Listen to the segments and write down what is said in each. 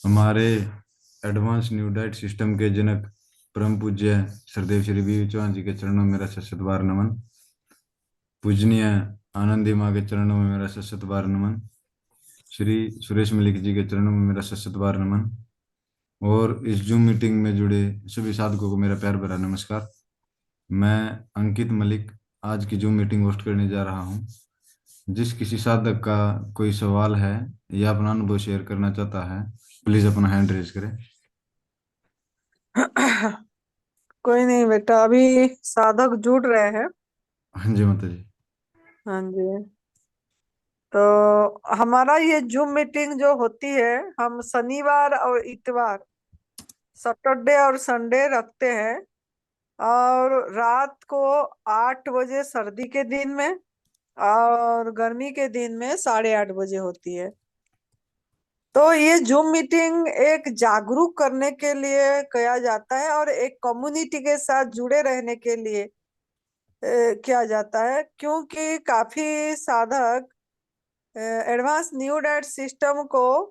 हमारे advance new diet system के जनक परम पूज्य सरदेव श्री वी चौहान जी के चरणों में मेरा सशत बार नमन। पूजनीय आनंदी माँ के चरणों में मेरा सशत बार नमन। श्री सुरेश मलिक जी के चरणों में मेरा सशत बार नमन। और इस जूम मीटिंग में जुड़े सभी साधकों को मेरा प्यार भरा नमस्कार। मैं अंकित मलिक आज की जूम मीटिंग होस्ट करने जा रहा हूँ। जिस किसी साधक का कोई सवाल है या अपना अनुभव शेयर करना चाहता है, प्लीज अपना हैंड रेज करें। कोई नहीं बेटा, अभी साधक जुड़ रहे हैं। हाँ जी माता जी। हाँ जी। तो हमारा ये जूम मीटिंग जो होती है, हम शनिवार और इतवार, सैटरडे और संडे रखते हैं। और रात को 8 बजे सर्दी के दिन में और गर्मी के दिन में 8:30 बजे होती है। तो ये जूम मीटिंग एक जागरूक करने के लिए किया जाता है और एक कम्युनिटी के साथ जुड़े रहने के लिए किया जाता है, क्योंकि काफी साधक एडवांस न्यू डाइट सिस्टम को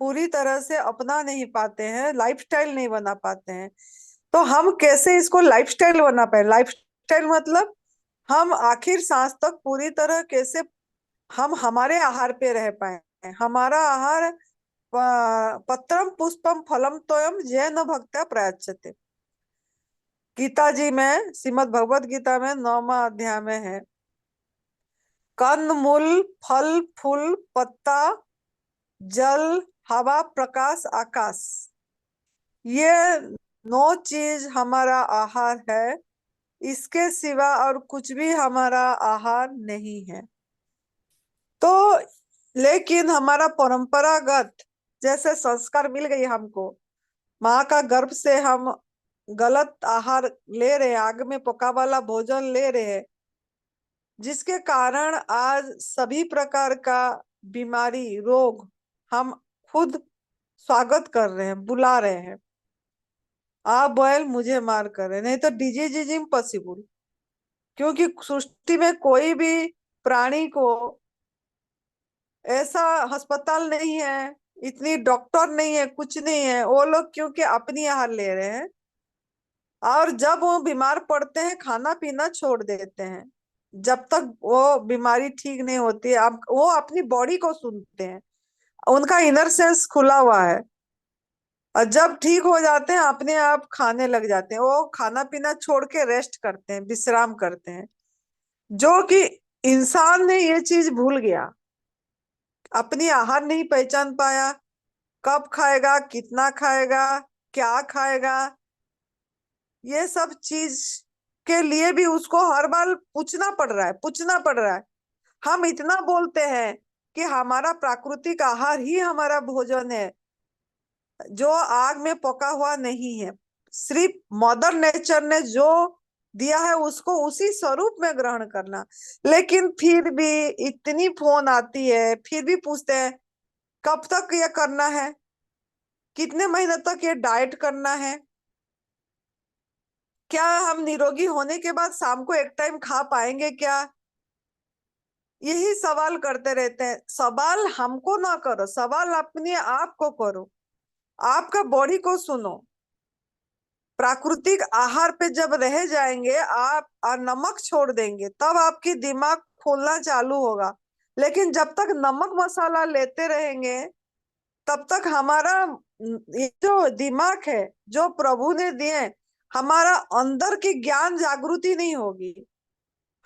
पूरी तरह से अपना नहीं पाते हैं, लाइफस्टाइल नहीं बना पाते हैं। तो हम कैसे इसको लाइफस्टाइल बना पाए? लाइफस्टाइल मतलब हम आखिर सांस तक पूरी तरह कैसे हम हमारे आहार पे रह पाए। हमारा आहार पत्रम पुष्पम फलम तोयम जैन भक्त्या प्रयच्छते, गीता जी में, श्रीमद् भगवत गीता में 9वां अध्याय में है। कंद मूल फल फूल पत्ता जल हवा प्रकाश आकाश, ये 9 चीज हमारा आहार है। इसके सिवा और कुछ भी हमारा आहार नहीं है। तो लेकिन हमारा परंपरागत जैसे संस्कार मिल गई हमको, माँ का गर्भ से हम गलत आहार ले रहे हैं, आग में पका वाला भोजन ले रहे हैं, जिसके कारण आज सभी प्रकार का बीमारी रोग हम खुद स्वागत कर रहे हैं, बुला रहे हैं। आप बैल मुझे मार कर रहे, नहीं तो डिजीज इज इम्पॉसिबल। क्योंकि सृष्टि में कोई भी प्राणी को ऐसा अस्पताल नहीं है, इतनी डॉक्टर नहीं है, कुछ नहीं है। वो लोग क्योंकि अपनी आहार ले रहे हैं, और जब वो बीमार पड़ते हैं खाना पीना छोड़ देते हैं। जब तक वो बीमारी ठीक नहीं होती है, अब वो अपनी बॉडी को सुनते हैं, उनका इनर सेंस खुला हुआ है। और जब ठीक हो जाते हैं अपने आप खाने लग जाते हैं। वो खाना पीना छोड़ के रेस्ट करते हैं, विश्राम करते हैं। जो कि इंसान ने ये चीज भूल गया, अपनी आहार नहीं पहचान पाया। कब खाएगा, कितना खाएगा, क्या खाएगा, ये सब चीज के लिए भी उसको हर बार पूछना पड़ रहा है। हम इतना बोलते हैं कि हमारा प्राकृतिक आहार ही हमारा भोजन है, जो आग में पका हुआ नहीं है। सिर्फ मदर नेचर ने जो दिया है उसको उसी स्वरूप में ग्रहण करना। लेकिन फिर भी इतनी फोन आती है, फिर भी पूछते हैं कब तक ये करना है, कितने महीने तक ये डाइट करना है, क्या हम निरोगी होने के बाद शाम को एक टाइम खा पाएंगे क्या? यही सवाल करते रहते हैं। सवाल हमको ना करो, सवाल अपने आप को करो, आपका बॉडी को सुनो। प्राकृतिक आहार पे जब रह जाएंगे आप और नमक छोड़ देंगे, तब आपकी दिमाग खोलना चालू होगा। लेकिन जब तक नमक मसाला लेते रहेंगे, तब तक हमारा ये जो दिमाग है जो प्रभु ने दिए, हमारा अंदर की ज्ञान जागृति नहीं होगी।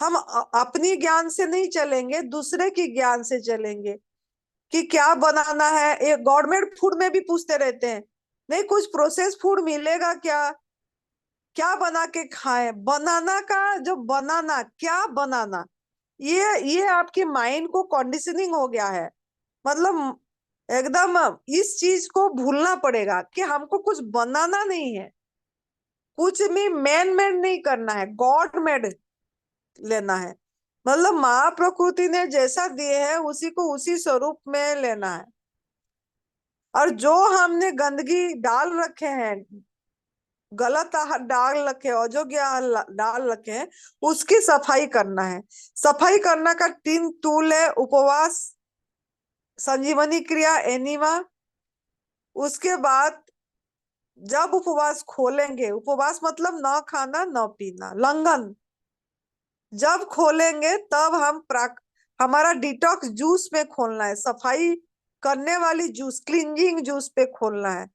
हम अपनी ज्ञान से नहीं चलेंगे, दूसरे की ज्ञान से चलेंगे कि क्या बनाना है। ये गवर्नमेंट फूड में भी पूछते रहते हैं, नहीं कुछ प्रोसेस फूड मिलेगा क्या, क्या बना के खाएं। बनाना का जो बनाना, क्या बनाना, ये आपके माइंड को कंडीशनिंग हो गया है। मतलब एकदम इस चीज को भूलना पड़ेगा कि हमको कुछ बनाना नहीं है, कुछ भी मैन मेड नहीं करना है, गॉड मेड लेना है। मतलब माँ प्रकृति ने जैसा दिए है उसी को उसी स्वरूप में लेना है। और जो हमने गंदगी डाल रखे हैं, गलत आहार डाल रखे, अयोग्य आहार डाल रखे हैं, उसकी सफाई करना है। सफाई करना का 3 टूल है: उपवास, संजीवनी क्रिया, एनिमा, उसके बाद जब उपवास खोलेंगे, उपवास मतलब ना खाना ना पीना, लंघन, जब खोलेंगे तब हमारा डिटॉक्स जूस में खोलना है, सफाई करने वाली जूस, क्लींजिंग जूस पे खोलना है।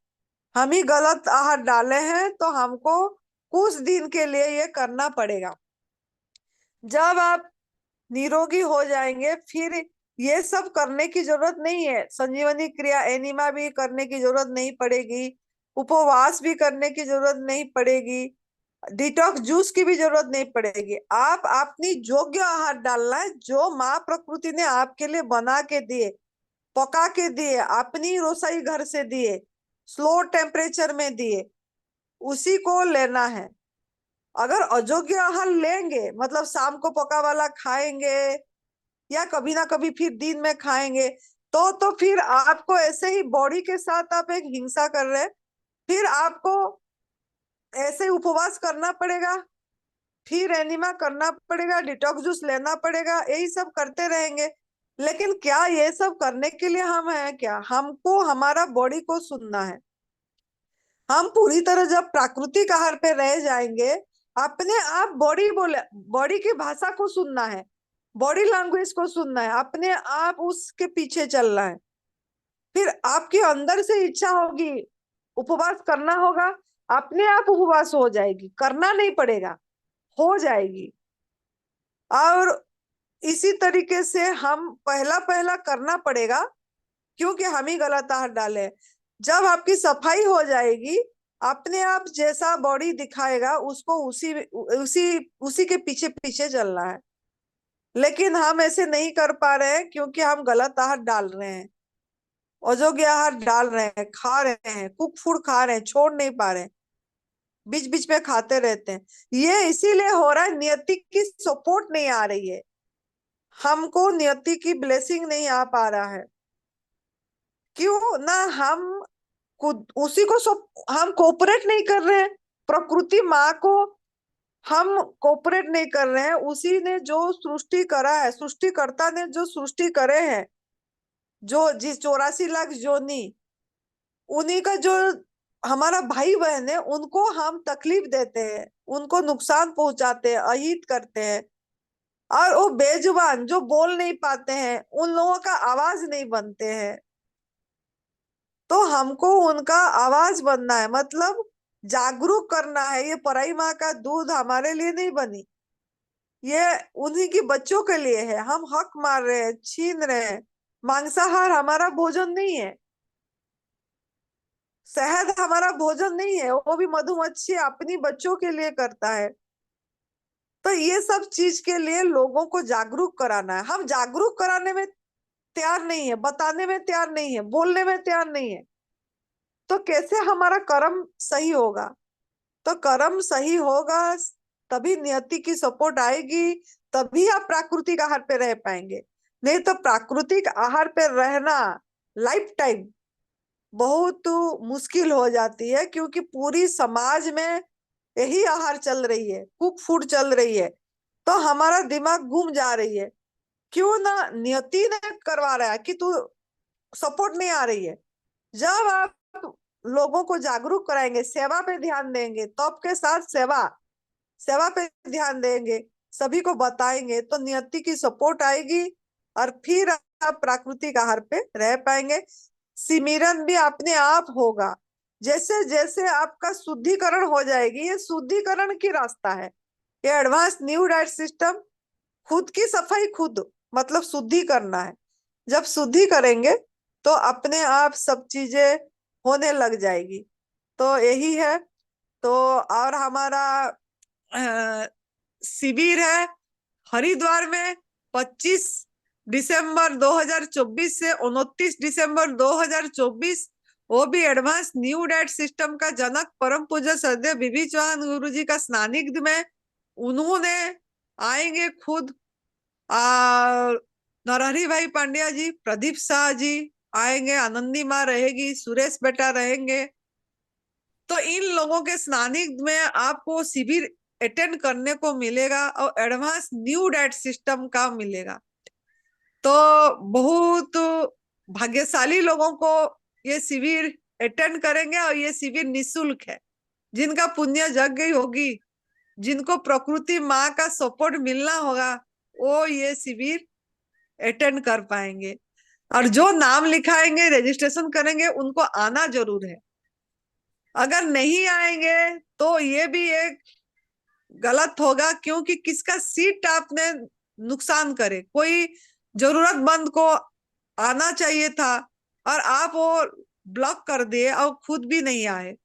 हम ही गलत आहार डाले हैं तो हमको कुछ दिन के लिए ये करना पड़ेगा। जब आप निरोगी हो जाएंगे फिर ये सब करने की जरूरत नहीं है, संजीवनी क्रिया एनिमा भी करने की जरूरत नहीं पड़ेगी, उपवास भी करने की जरूरत नहीं पड़ेगी, डिटॉक्स जूस की भी जरूरत नहीं पड़ेगी। आप अपनी योग्य आहार डालना है, जो माँ प्रकृति ने आपके लिए बना के दिए, पका के दिए, अपनी रसोई घर से दिए, स्लो टेम्परेचर में दिए, उसी को लेना है। अगर अयोग्य आहार लेंगे मतलब शाम को पका वाला खाएंगे या कभी ना कभी फिर दिन में खाएंगे, तो फिर आपको ऐसे ही बॉडी के साथ आप एक हिंसा कर रहे हैं। फिर आपको ऐसे उपवास करना पड़ेगा, फिर एनिमा करना पड़ेगा, डिटॉक्स जूस लेना पड़ेगा, यही सब करते रहेंगे। लेकिन क्या ये सब करने के लिए हम हैं क्या? हमको हमारा बॉडी को सुनना है। हम पूरी तरह जब प्राकृतिक आहार पे रह जाएंगे, अपने आप बॉडी की भाषा को सुनना है, बॉडी लैंग्वेज को सुनना है, अपने आप उसके पीछे चलना है। फिर आपके अंदर से इच्छा होगी, उपवास करना होगा, अपने आप उपवास हो जाएगी, करना नहीं पड़ेगा, हो जाएगी। और इसी तरीके से हम पहला पहला करना पड़ेगा, क्योंकि हम ही गलत आहार डाले। जब आपकी सफाई हो जाएगी, अपने आप जैसा बॉडी दिखाएगा उसको उसी उसी उसी के पीछे पीछे चलना है। लेकिन हम ऐसे नहीं कर पा रहे हैं क्योंकि हम गलत आहार डाल रहे हैं, अयोग्य आहार डाल रहे हैं, खा रहे हैं, कुक फूड खा रहे हैं, छोड़ नहीं पा रहे हैं, बीच बीच में खाते रहते हैं। ये इसीलिए हो रहा है, नियति की सपोर्ट नहीं आ रही है, हमको नियति की ब्लेसिंग नहीं आ पा रहा है। क्यों ना? हम खुद उसी को सब हम कोऑपरेट नहीं कर रहे हैं, प्रकृति माँ को हम कोऑपरेट नहीं कर रहे हैं। उसी ने जो सृष्टि करा है, सृष्टिकर्ता ने जो सृष्टि करे हैं, जो जिस 84 लाख जोनी, उन्हीं का जो हमारा भाई बहन है, उनको हम तकलीफ देते हैं, उनको नुकसान पहुंचाते हैं, अहित करते हैं। और वो बेजुबान जो बोल नहीं पाते हैं, उन लोगों का आवाज नहीं बनते हैं। तो हमको उनका आवाज बनना है, मतलब जागरूक करना है। ये पराई माँ का दूध हमारे लिए नहीं बनी, ये उन्हीं की बच्चों के लिए है। हम हक मार रहे हैं, छीन रहे हैं। मांसाहार हमारा भोजन नहीं है, शहद हमारा भोजन नहीं है, वो भी मधुमक्खी अपनी बच्चों के लिए करता है। तो ये सब चीज के लिए लोगों को जागरूक कराना है। हम जागरूक कराने में तैयार नहीं है, बताने में तैयार नहीं है, बोलने में तैयार नहीं है, तो कैसे हमारा कर्म सही होगा? तो कर्म सही होगा तभी नियति की सपोर्ट आएगी, तभी आप प्राकृतिक आहार पे रह पाएंगे। नहीं तो प्राकृतिक आहार पे रहना लाइफ टाइम बहुत मुश्किल हो जाती है, क्योंकि पूरी समाज में यही आहार चल रही है, कुक फूड चल रही है, तो हमारा दिमाग घूम जा रही है। क्यों ना? नियति ने करवा रहा है कि तू सपोर्ट नहीं आ रही है। जब आप लोगों को जागरूक कराएंगे, सेवा पे ध्यान देंगे, तो आपके साथ सेवा सेवा पे ध्यान देंगे, सभी को बताएंगे, तो नियति की सपोर्ट आएगी और फिर आप प्राकृतिक आहार पे रह पाएंगे। सिमिरन भी अपने आप होगा। जैसे जैसे आपका शुद्धिकरण हो जाएगी, ये शुद्धिकरण की रास्ता है, ये एडवांस न्यू डाइट सिस्टम। खुद की सफाई खुद, मतलब शुद्धि करना है। जब शुद्धि करेंगे तो अपने आप सब चीजें होने लग जाएगी। तो यही है। तो और हमारा शिविर है हरिद्वार में 25 दिसंबर 2024 से 29 दिसंबर 2024। वो भी एडवांस न्यू डाइट सिस्टम का जनक परम पूज्य श्रद्धेय बीबी चौहान गुरु जी का स्नानिध्य में उन्होंने आएंगे खुद। नरहरि भाई पांड्या जी, प्रदीप शाह जी आएंगे, आनंदी माँ रहेगी, सुरेश बेटा रहेंगे। तो इन लोगों के स्नानिक में आपको शिविर अटेंड करने को मिलेगा और एडवांस न्यू डाइट सिस्टम का मिलेगा। तो बहुत भाग्यशाली लोगों को ये शिविर अटेंड करेंगे और ये शिविर निशुल्क है। जिनका पुण्य जग गई होगी, जिनको प्रकृति माँ का सपोर्ट मिलना होगा, वो ये शिविर अटेंड कर पाएंगे। और जो नाम लिखाएंगे, रजिस्ट्रेशन करेंगे, उनको आना जरूर है। अगर नहीं आएंगे तो ये भी एक गलत होगा, क्योंकि किसका सीट आपने नुकसान करे। कोई जरूरतमंद को आना चाहिए था और आप वो ब्लॉक कर दिए और खुद भी नहीं आए।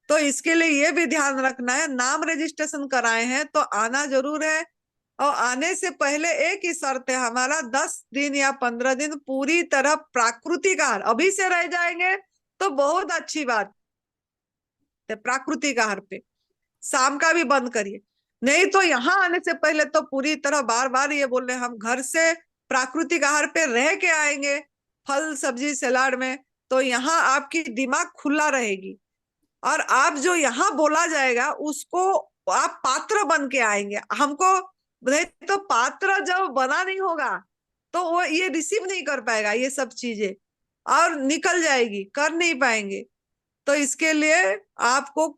तो इसके लिए ये भी ध्यान रखना है, नाम रजिस्ट्रेशन कराए हैं तो आना जरूर है। और आने से पहले एक ही शर्त है हमारा, 10 दिन या 15 दिन पूरी तरह प्राकृतिक आहार। अभी से रह जाएंगे तो बहुत अच्छी बात है, प्राकृतिक आहार पे शाम का भी बंद करिए। नहीं तो यहाँ आने से पहले तो पूरी तरह, बार बार ये बोल रहे हैं, हम घर से प्राकृतिक आहार पे रह के आएंगे, फल सब्जी सलाद में, तो यहाँ आपकी दिमाग खुला रहेगी। और आप जो यहाँ बोला जाएगा उसको आप पात्र बन के आएंगे। हमको नहीं तो पात्र जब बना नहीं होगा तो वो ये रिसीव नहीं कर पाएगा, ये सब चीजें और निकल जाएगी, कर नहीं पाएंगे। तो इसके लिए आपको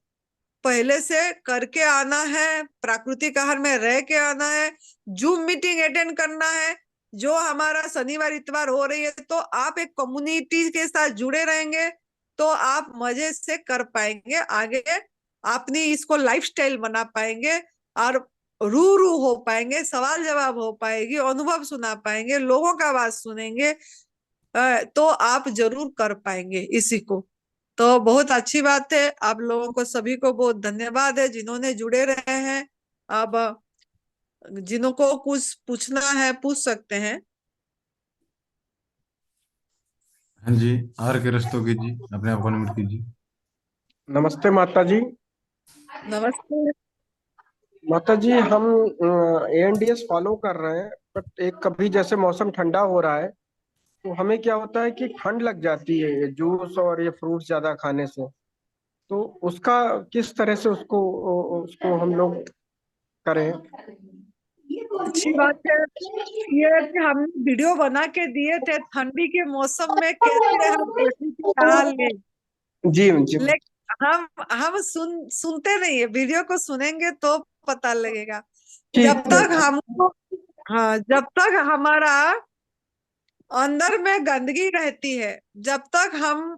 पहले से करके आना है, प्राकृतिक आहार में रह के आना है, जूम मीटिंग अटेंड करना है जो हमारा शनिवार इतवार हो रही है। तो आप एक कम्युनिटी के साथ जुड़े रहेंगे तो आप मजे से कर पाएंगे आगे, अपनी इसको लाइफस्टाइल बना पाएंगे और रू हो पाएंगे, सवाल जवाब हो पाएगी, अनुभव सुना पाएंगे, लोगों का आवाज सुनेंगे। तो आप जरूर कर पाएंगे इसी को। तो बहुत अच्छी बात है। आप लोगों को सभी को बहुत धन्यवाद है जिन्होंने जुड़े रहे हैं। अब जिन्हों को कुछ पूछना है पूछ सकते हैं। हाँ जी, आर के रस्तोगी जी, अपने आप को अनम्यूट कीजिए। नमस्ते माता जी। नमस्ते। माता जी, हम एएनडीएस फॉलो कर रहे हैं, बट एक कभी जैसे मौसम ठंडा हो रहा है तो हमें क्या होता है कि ठंड लग जाती है ये जूस और ये फ्रूट्स ज्यादा खाने से। तो उसका किस तरह से उसको उसको हम लोग करें? अच्छी बात है। ये कि हम वीडियो बना के दिए थे ठंडी के मौसम में कैसे हम प्राकृतिक आहार लें, जी जी। लेकिन हम सुनते नहीं है। वीडियो को सुनेंगे तो पता लगेगा। जब ठीक तक है। हमको, हाँ, जब तक हमारा अंदर में गंदगी रहती है, जब तक हम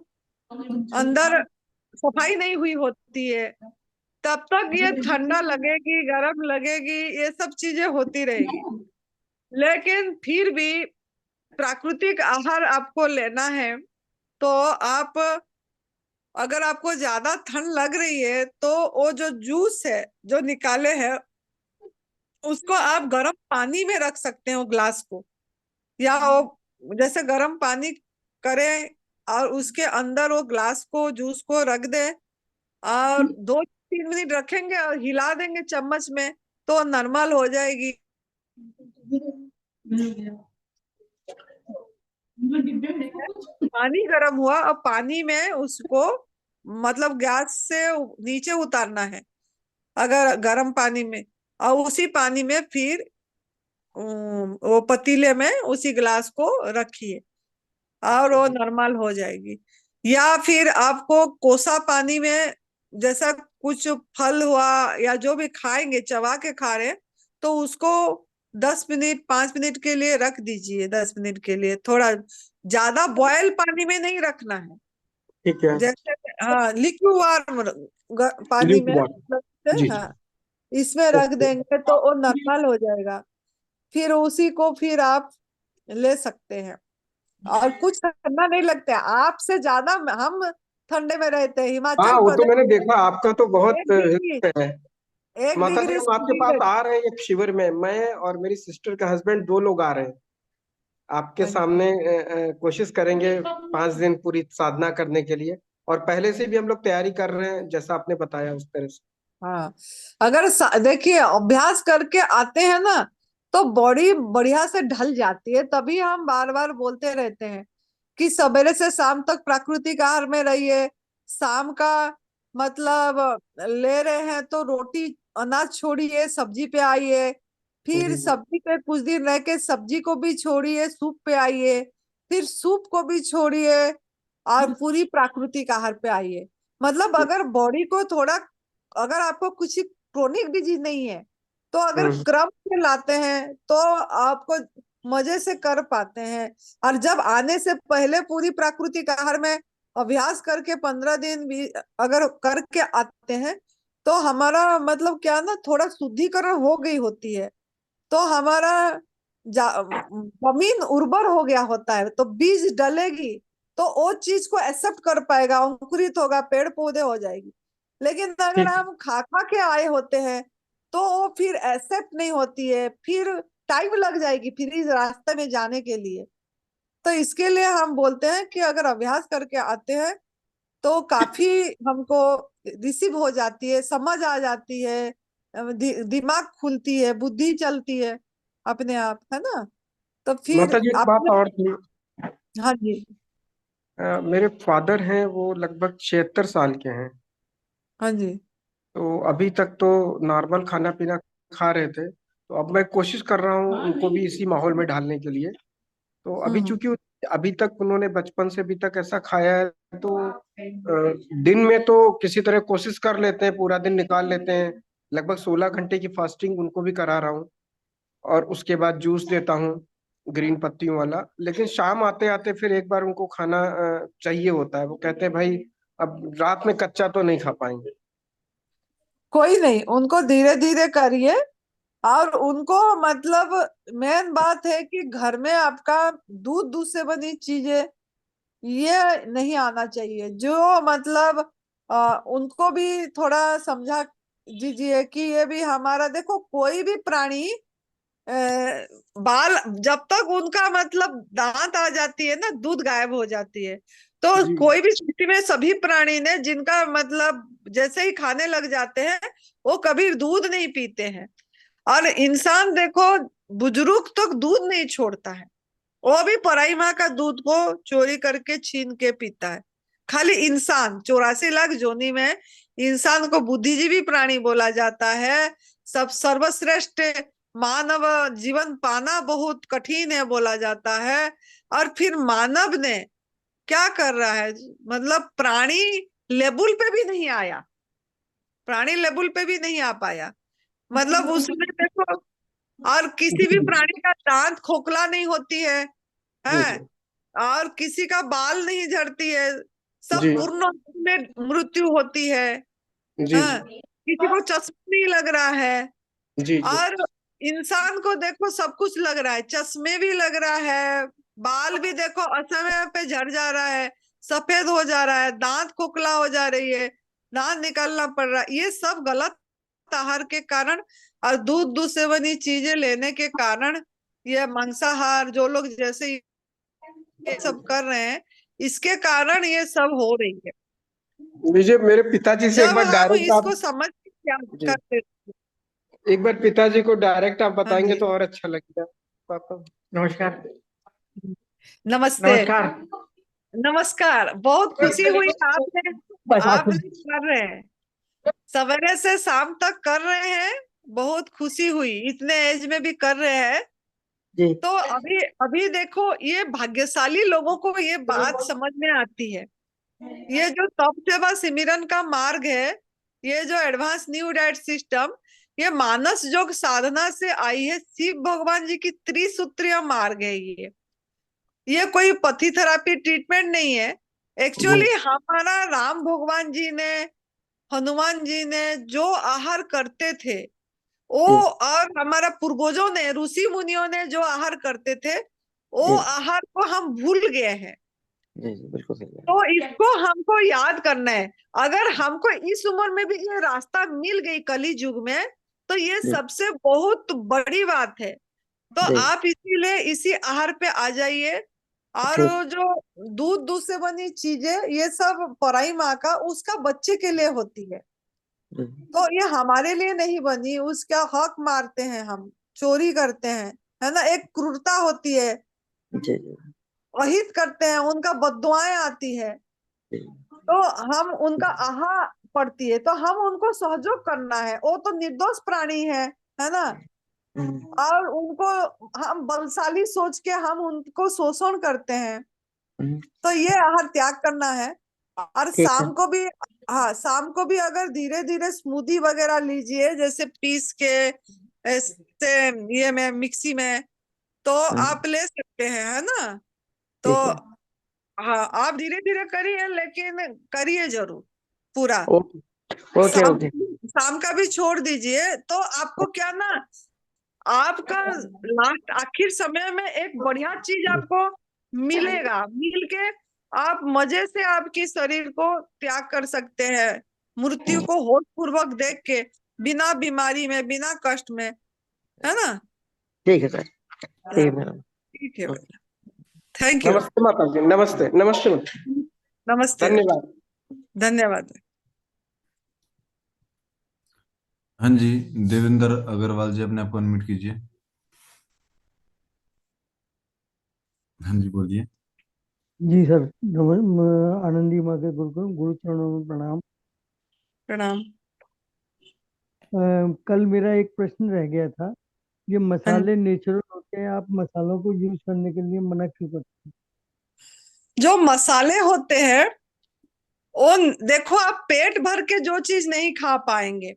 अंदर सफाई नहीं हुई होती है, तब तक ये ठंडा लगेगी, गर्म लगेगी, ये सब चीजें होती रहेगी। लेकिन फिर भी प्राकृतिक आहार आपको लेना है तो आप, अगर आपको ज्यादा ठंड लग रही है तो वो जो जूस है जो निकाले हैं उसको आप गर्म पानी में रख सकते हो, ग्लास को, या वो जैसे गर्म पानी करें और उसके अंदर वो ग्लास को, जूस को रख दे और 2-3 मिनट रखेंगे और हिला देंगे चम्मच में तो नॉर्मल हो जाएगी। पानी गर्म हुआ और पानी में उसको, मतलब गैस से नीचे उतारना है अगर गर्म पानी में, और उसी पानी में फिर वो पतीले में उसी ग्लास को रखिए और वो नॉर्मल हो जाएगी। या फिर आपको कोसा पानी में, जैसा कुछ फल हुआ या जो भी खाएंगे, चबा के खा रहे हैं, तो उसको 10 मिनट 5 मिनट के लिए रख दीजिए। 10 मिनट के लिए, थोड़ा ज्यादा बॉयल पानी में नहीं रखना है। ठीक है। जैसे, हाँ, लिक्विड वार्म पानी में ल्यूक रखते हैं, जी जी। हाँ, इसमें रख ओके। देंगे तो वो नॉर्मल हो जाएगा। फिर उसी को फिर आप ले सकते हैं और कुछ ठंडा नहीं लगता है। आपसे ज्यादा हम ठंडे में रहते हैं हाँ, हिमाचल वो तो मैंने प्रदेश देखा, आपका तो बहुत 1 डिग्री, है। एक माता जी, डिग्री हम आपके पास सेंटीग्रेड आ रहे हैं एक शिविर में, मैं और मेरी सिस्टर का हस्बैंड 2 लोग आ रहे हैं। आपके सामने कोशिश करेंगे 5 दिन पूरी साधना करने के लिए, और पहले से भी हम लोग तैयारी कर रहे हैं जैसा आपने बताया उस तरह से। हाँ, अगर देखिए अभ्यास करके आते हैं ना तो बॉडी बढ़िया से ढल जाती है। तभी हम बार बार बोलते रहते हैं कि सवेरे से शाम तक प्राकृतिक आहार में रहिए। शाम का मतलब ले रहे हैं तो रोटी अनाज छोड़िए, सब्जी पे आइए। फिर जी सब्जी पे कुछ दिन रह के सब्जी को भी छोड़िए, सूप पे आइए। फिर सूप को भी छोड़िए और पूरी प्राकृतिक आहार पे आइए। मतलब अगर बॉडी को थोड़ा, अगर आपको कुछ क्रोनिक डिजीज नहीं है, तो अगर हम्म। क्रम से लाते हैं तो आपको मजे से कर पाते हैं। और जब आने से पहले पूरी प्राकृतिक आहार में अभ्यास करके 15 दिन भी अगर करके आते हैं, तो हमारा मतलब क्या ना, थोड़ा शुद्धिकरण हो गई होती है। तो हमारा जमीन उर्वर हो गया होता है, तो बीज डलेगी तो वो चीज को एक्सेप्ट कर पाएगा, अंकुरित होगा, पेड़ पौधे हो जाएगी। लेकिन अगर ठीक। हम खा खा के आए होते हैं तो वो फिर एक्सेप्ट नहीं होती है, फिर टाइम लग जाएगी फिर इस रास्ते में जाने के लिए। तो इसके लिए हम बोलते हैं कि अगर अभ्यास करके आते हैं तो काफी हमको रिसीव हो जाती है, समझ आ जाती है, दिमाग खुलती है, बुद्धि चलती है अपने आप, है ना। तो फिर माता जी एक बात आपने, और थी। हाँ जी, मेरे फादर हैं, वो लगभग 76 साल के हैं। हाँ जी, तो अभी तक तो नॉर्मल खाना पीना खा रहे थे, तो अब मैं कोशिश कर रहा हूँ उनको भी इसी माहौल में ढालने के लिए। तो अभी हम्म, चूंकि अभी तक उन्होंने बचपन से अभी तक ऐसा खाया है, तो दिन में तो किसी तरह कोशिश कर लेते हैं, पूरा दिन निकाल लेते हैं। लगभग 16 घंटे की फास्टिंग उनको भी करा रहा हूँ, और उसके बाद जूस देता हूँ ग्रीन पत्तियों वाला। लेकिन शाम आते आते फिर एक बार उनको खाना चाहिए होता है। वो कहते हैं भाई अब रात में कच्चा तो नहीं खा पाएंगे। कोई नहीं, उनको धीरे धीरे करिए। और उनको मतलब मेन बात है कि घर में आपका दूध से बनी चीजें ये नहीं आना चाहिए। जो मतलब उनको भी थोड़ा समझा दीजिए कि ये भी हमारा, देखो कोई भी प्राणी अ, बाल जब तक उनका मतलब दांत आ जाती है ना, दूध गायब हो जाती है। तो जी कोई भी स्थिति में सभी प्राणी ने जिनका मतलब जैसे ही खाने लग जाते हैं वो कभी दूध नहीं पीते हैं। और इंसान देखो, बुजुर्ग तक दूध नहीं छोड़ता है, वो भी पराई माँ का दूध को चोरी करके छीन के पीता है। खाली इंसान 84 लाख जोनी में इंसान को बुद्धिजीवी प्राणी बोला जाता है। सब सर्वश्रेष्ठ मानव जीवन पाना बहुत कठिन है बोला जाता है। और फिर मानव ने क्या कर रहा है, मतलब प्राणी लेवल पे भी नहीं आया, प्राणी लेवल पे भी नहीं आ पाया। मतलब उसमें देखो, और किसी भी जी प्राणी का दांत खोखला नहीं होती जी है, और किसी का बाल नहीं झड़ती है, सब जी पूर्ण रूप में मृत्यु होती है। जी हाँ, किसी को चश्मा नहीं लग रहा है। जी जी और इंसान को देखो सब कुछ लग रहा है, चश्मे भी लग रहा है, बाल भी देखो असमय पे झड़ जा रहा है, सफेद हो जा रहा है, दांत खोखला हो जा रही है, दांत निकालना पड़ रहा है। ये सब गलत आहार के कारण और दूध से बनी चीजें लेने के कारण, ये मांसाहार जो लोग जैसे ये सब कर रहे हैं, इसके कारण ये सब हो रही है। मुझे मेरे पिताजी से एक जब बार हम डायरेक्ट आप, इसको समझ के क्या जी करते। एक बार पिताजी को डायरेक्ट आप हाँ बताएंगे जी, तो और अच्छा लगेगा। पापा नमस्कार। नमस्ते, नमस्कार। नमस्कार। बहुत खुशी हुई आपने, आपने कर रहे हैं, सवेरे से शाम तक कर रहे हैं। बहुत खुशी हुई, इतने एज में भी कर रहे हैं। जी तो अभी अभी देखो, ये भाग्यशाली लोगों को ये बात समझ में आती है। ये जो तप सेवा सिमरन का मार्ग है, ये जो एडवांस न्यू डाइट सिस्टम, ये मानस योग साधना से आई है। शिव भगवान जी की त्रिसूत्रीय मार्ग है ये कोई पथी थेरापी ट्रीटमेंट नहीं है। जी एक्चुअली हमारा राम भगवान जी ने, हनुमान जी ने जो आहार करते थे वो, जी और हमारा पूर्वजों ने, ऋषि मुनियों ने जो आहार करते थे, वो जी आहार को हम भूल गए हैं। जी जी बिल्कुल सही है। तो इसको हमको याद करना है। अगर हमको इस उम्र में भी ये रास्ता मिल गई कली युग में, तो ये जी सबसे बहुत बड़ी बात है। तो जी आप इसीलिए इसी आहार पे आ जाइए। और ठीक। वो जो दूध से बनी चीजें, ये सब पराई माँ का उसका बच्चे के लिए होती है। जी तो ये हमारे लिए नहीं बनी, उसका हक मारते हैं हम, चोरी करते हैं, है ना, एक क्रूरता होती है, जी जी अहित करते हैं, उनका बददुआएं आती है। जी तो हम उनका आहा पड़ती है, तो हम उनको सहयोग करना है। वो तो निर्दोष प्राणी है ना। हम्म, और उनको हम बलशाली सोच के हम उनको शोषण करते हैं। तो ये आहार त्याग करना है। और ठीक है। शाम को भी, हाँ शाम को भी अगर धीरे धीरे स्मूदी वगैरह लीजिए, जैसे पीस के ऐसे ये में मिक्सी में, तो आप ले सकते हैं, है ना। तो ठीक है। हाँ, आप धीरे धीरे करिए, लेकिन करिए जरूर पूरा। ओके ओके शाम ओके। शाम का भी छोड़ दीजिए, तो आपको क्या ना, आपका लास्ट आखिर समय में एक बढ़िया चीज आपको मिलेगा, मिल के आप मजे से आपकी शरीर को त्याग कर सकते हैं, मृत्यु को होश पूर्वक देख के, बिना बीमारी में, बिना कष्ट में, है ना। ठीक है सर। ठीक है मैडम। ठीक है बेटा, थैंक यू। नमस्ते माता जी। नमस्ते नमस्ते माता। नमस्ते बेटा, धन्यवाद। धन्यवाद। हाँ जी, देवेंद्र अग्रवाल जी, अपने आप को अनम्यूट कीजिए। हाँ जी, बोलिए। जी सर, आनंदी माँ के गुरु चरणों में प्रणाम। प्रणाम। कल मेरा एक प्रश्न रह गया था, ये हाँ, मसाले नेचुरल होते हैं, आप मसालों को यूज करने के लिए मना क्यों करते जो मसाले होते हैं वो, देखो आप पेट भर के जो चीज नहीं खा पाएंगे,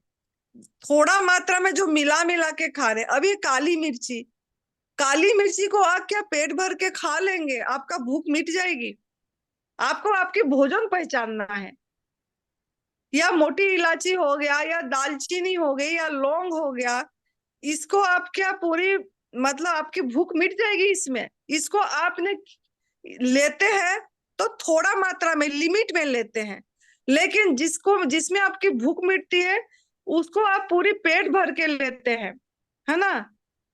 थोड़ा मात्रा में जो मिला मिला के खा रहे। अभी काली मिर्ची को आप क्या पेट भर के खा लेंगे? आपका भूख मिट जाएगी? आपको आपकी भोजन पहचानना है। या मोटी इलायची हो गया, या दालचीनी हो गई, या लौंग हो गया, इसको आप क्या पूरी, मतलब आपकी भूख मिट जाएगी इसमें? इसको आपने लेते हैं तो थोड़ा मात्रा में, लिमिट में लेते हैं, लेकिन जिसमें आपकी भूख मिटती है उसको आप पूरी पेट भर के लेते हैं, है ना।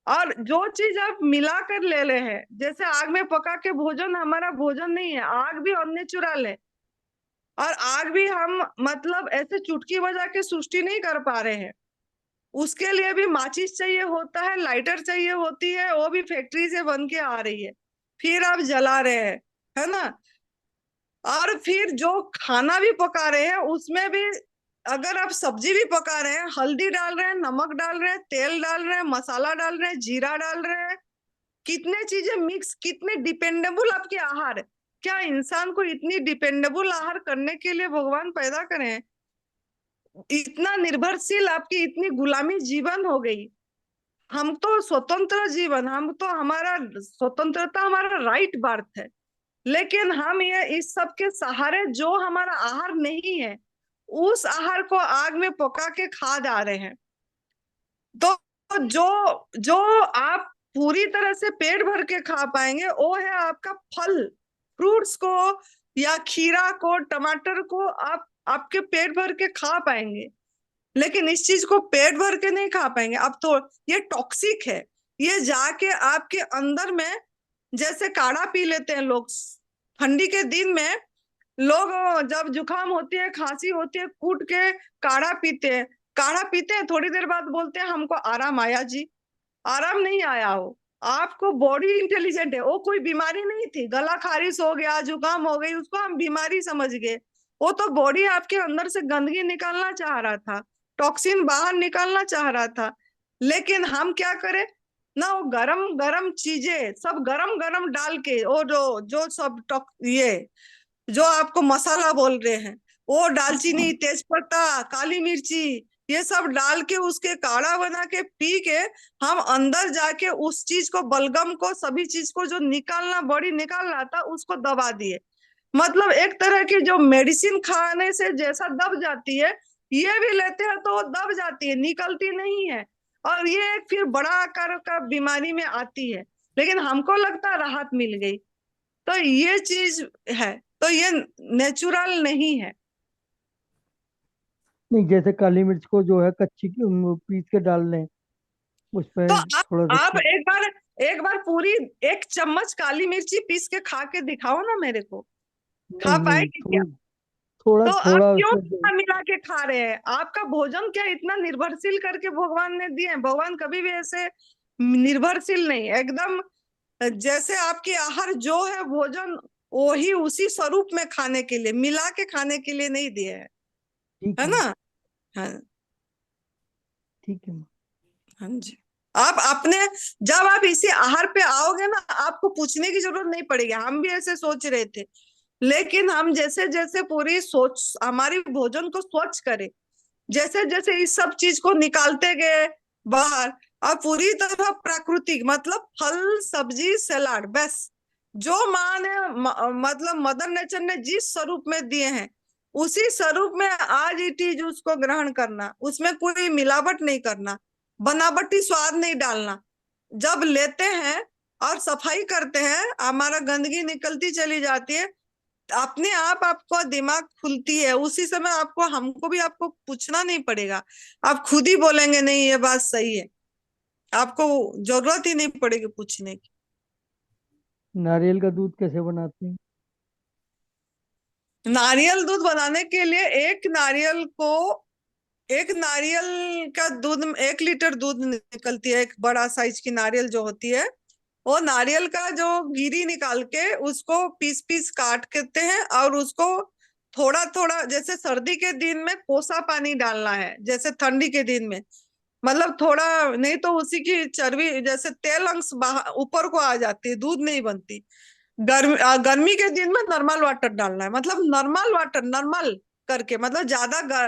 और जो चीज आप मिला कर ले रहे हैं, जैसे आग में पका के भोजन हमारा भोजन नहीं है, आग भी अननेचुरल है। और आग भी हम मतलब ऐसे चुटकी बजा के सृष्टि नहीं कर पा रहे हैं। उसके लिए भी माचिस चाहिए होता है, लाइटर चाहिए होती है, वो भी फैक्ट्री से बन के आ रही है, फिर आप जला रहे हैं, है ना। और फिर जो खाना भी पका रहे हैं उसमें भी, अगर आप सब्जी भी पका रहे हैं, हल्दी डाल रहे हैं, नमक डाल रहे हैं, तेल डाल रहे हैं, मसाला डाल रहे हैं, जीरा डाल रहे हैं, कितने चीजें मिक्स, कितने डिपेंडेबल आपके आहार। क्या इंसान को इतनी डिपेंडेबल आहार करने के लिए भगवान पैदा करे हैं? इतना निर्भरशील, आपकी इतनी गुलामी जीवन हो गई। हम तो स्वतंत्र जीवन, हम तो, हमारा स्वतंत्रता हमारा राइट बर्थ है, लेकिन हम ये इस सब के सहारे, जो हमारा आहार नहीं है उस आहार को आग में पका के खा जा रहे हैं। तो जो जो आप पूरी तरह से पेट भर के खा पाएंगे वो है आपका फल, फ्रूट्स को, या खीरा को, टमाटर को आप आपके पेट भर के खा पाएंगे। लेकिन इस चीज को पेट भर के नहीं खा पाएंगे। अब तो ये टॉक्सिक है, ये जाके आपके अंदर में, जैसे काढ़ा पी लेते हैं लोग ठंडी के दिन में, लोग जब जुकाम होती है, खांसी होती है, कूट के काढ़ा पीते हैं। काढ़ा पीते हैं, थोड़ी देर बाद बोलते हैं हमको आराम आया जी। आराम नहीं आया हो, आपको बॉडी इंटेलिजेंट है, वो कोई बीमारी नहीं थी। गला खारिश हो गया, जुकाम हो गई, उसको हम बीमारी समझ गए। वो तो बॉडी आपके अंदर से गंदगी निकालना चाह रहा था, टॉक्सिन बाहर निकालना चाह रहा था। लेकिन हम क्या करें ना, वो गरम गरम चीजें सब गरम गरम डाल के, वो जो जो सब ये जो आपको मसाला बोल रहे हैं, वो दालचीनी, तेजपत्ता, काली मिर्ची, ये सब डाल के उसके काढ़ा बना के पी के, हम अंदर जाके उस चीज को, बलगम को, सभी चीज को जो निकालना, बॉडी निकाल रहा था, उसको दबा दिए। मतलब एक तरह की जो मेडिसिन खाने से जैसा दब जाती है, ये भी लेते हैं तो वो दब जाती है, निकलती नहीं है, और ये एक फिर बड़ा आकार का बीमारी में आती है। लेकिन हमको लगता है राहत मिल गई। तो ये चीज है, तो ये नेचुरल नहीं है। नहीं, जैसे काली मिर्च को जो है कच्ची पीस के डाल लें, उस तो पर थोड़ा आप सा। एक बार पूरी 1 चम्मच काली मिर्ची पीस के खा के दिखाओ ना मेरे को, खा नहीं नहीं, पाएगी क्या? थोड़ा तो आप थोड़ा क्यों उसमें। मिला मिला के खा रहे हैं? आपका भोजन क्या इतना निर्भरशील करके भगवान ने दिए हैं? भगवान कभी भी ऐसे निर्भरशील नहीं, एकदम जैसे आपकी आहार जो है भोजन, वही उसी स्वरूप में खाने के लिए, मिला के खाने के लिए नहीं दिए ठीक है है ना। माँ, हाँ, ठीक है माँ। हाँ जी। आप अपने, जब आप इसी आहार पे आओगे ना, आपको पूछने की जरूरत नहीं पड़ेगी। हम भी ऐसे सोच रहे थे, लेकिन हम जैसे जैसे पूरी सोच, हमारी भोजन को स्वच्छ करे, जैसे जैसे इस सब चीज को निकालते गए बाहर, और पूरी तरह प्राकृतिक, मतलब फल सब्जी सलाद, बस जो माँ ने मतलब मदर नेचर ने जिस स्वरूप में दिए हैं, उसी स्वरूप में आज इट इज उसको ग्रहण करना, उसमें कोई मिलावट नहीं करना, बनावटी स्वाद नहीं डालना। जब लेते हैं और सफाई करते हैं, हमारा गंदगी निकलती चली जाती है, अपने आप आपको दिमाग खुलती है। उसी समय आपको, हमको भी आपको पूछना नहीं पड़ेगा, आप खुद ही बोलेंगे नहीं ये बात सही है, आपको जरूरत ही नहीं पड़ेगी पूछने की। नारियल का दूध कैसे बनाते हैं? नारियल दूध बनाने के लिए एक नारियल का दूध, 1 लीटर दूध निकलती है, एक बड़ा साइज की नारियल जो होती है, वो नारियल का जो गिरी निकाल के उसको पीस पीस काट करते हैं, और उसको थोड़ा थोड़ा, जैसे सर्दी के दिन में कोसा पानी डालना है, जैसे ठंडी के दिन में, मतलब थोड़ा, नहीं तो उसी की चर्बी, जैसे तेल अंश ऊपर को आ जाती है, दूध नहीं बनती। गर्मी के दिन में नॉर्मल वाटर डालना है, मतलब नॉर्मल वाटर, नॉर्मल करके, मतलब ज्यादा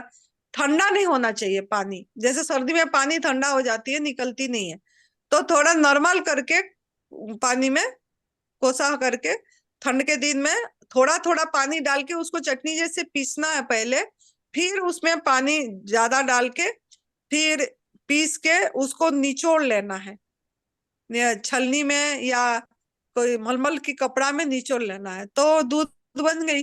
ठंडा नहीं होना चाहिए पानी, जैसे सर्दी में पानी ठंडा हो जाती है, निकलती नहीं है, तो थोड़ा नॉर्मल करके पानी में कोसा करके, ठंड के दिन में थोड़ा थोड़ा पानी डाल के उसको चटनी जैसे पीसना है पहले, फिर उसमें पानी ज्यादा डाल के, फिर पीस के उसको निचोड़ लेना है, या छलनी में या कोई मलमल की कपड़ा में निचोड़ लेना है, तो दूध बन गई।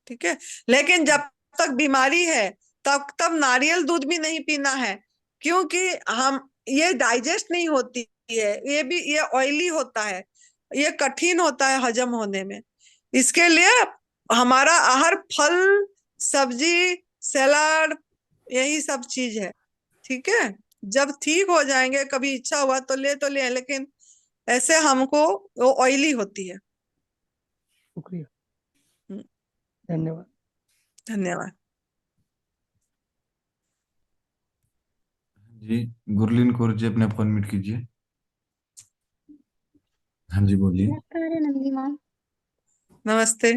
ठीक है, लेकिन जब तक बीमारी है तब नारियल दूध भी नहीं पीना है, क्योंकि हम, ये डाइजेस्ट नहीं होती है, ये ऑयली होता है, ये कठिन होता है हजम होने में। इसके लिए हमारा आहार फल सब्जी सलाद, यही सब चीज है। ठीक है, जब ठीक हो जाएंगे, कभी इच्छा हुआ तो ले, लेकिन ऐसे हमको, वो ऑयली होती है। शुक्रिया, हम्म, धन्यवाद। धन्यवाद। जी, गुरलीन कौर जी, अपने आप को अनम्यूट कीजिए। हाँ जी, बोलिए। नमस्कार नंदी मैम। नमस्ते।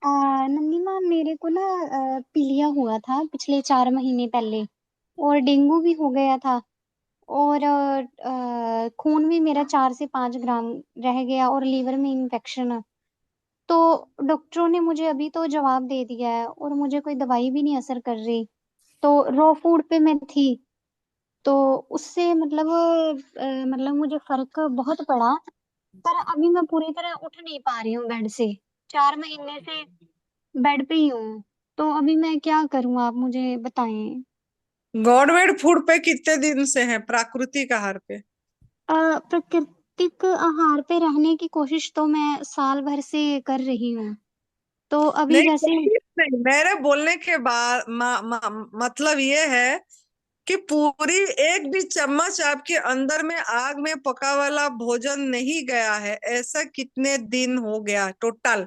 नंदी मैम, मेरे को ना पीलिया हुआ था पिछले 4 महीने पहले, और डेंगू भी हो गया था, और खून भी मेरा 4 से 5 ग्राम रह गया, और लीवर में इन्फेक्शन है। तो डॉक्टरों ने मुझे अभी तो जवाब दे दिया है, और मुझे कोई दवाई भी नहीं असर कर रही। तो रॉ फूड पे मैं थी, तो उससे मतलब मुझे फर्क बहुत पड़ा, पर अभी मैं पूरी तरह उठ नहीं पा रही हूँ बेड से। 4 महीने से बेड पे ही हूँ, तो अभी मैं क्या करूँ, आप मुझे बताएं। गॉडमेड फूड पे कितने दिन से हैं, प्राकृतिक आहार पे? प्राकृतिक आहार पे रहने की कोशिश तो मैं साल भर से कर रही हूँ। तो अभी नहीं, जैसे कोशिश नहीं, मेरे बोलने के बाद मतलब ये है कि पूरी एक भी चम्मच आपके अंदर में आग में पका वाला भोजन नहीं गया है, ऐसा कितने दिन हो गया टोटल?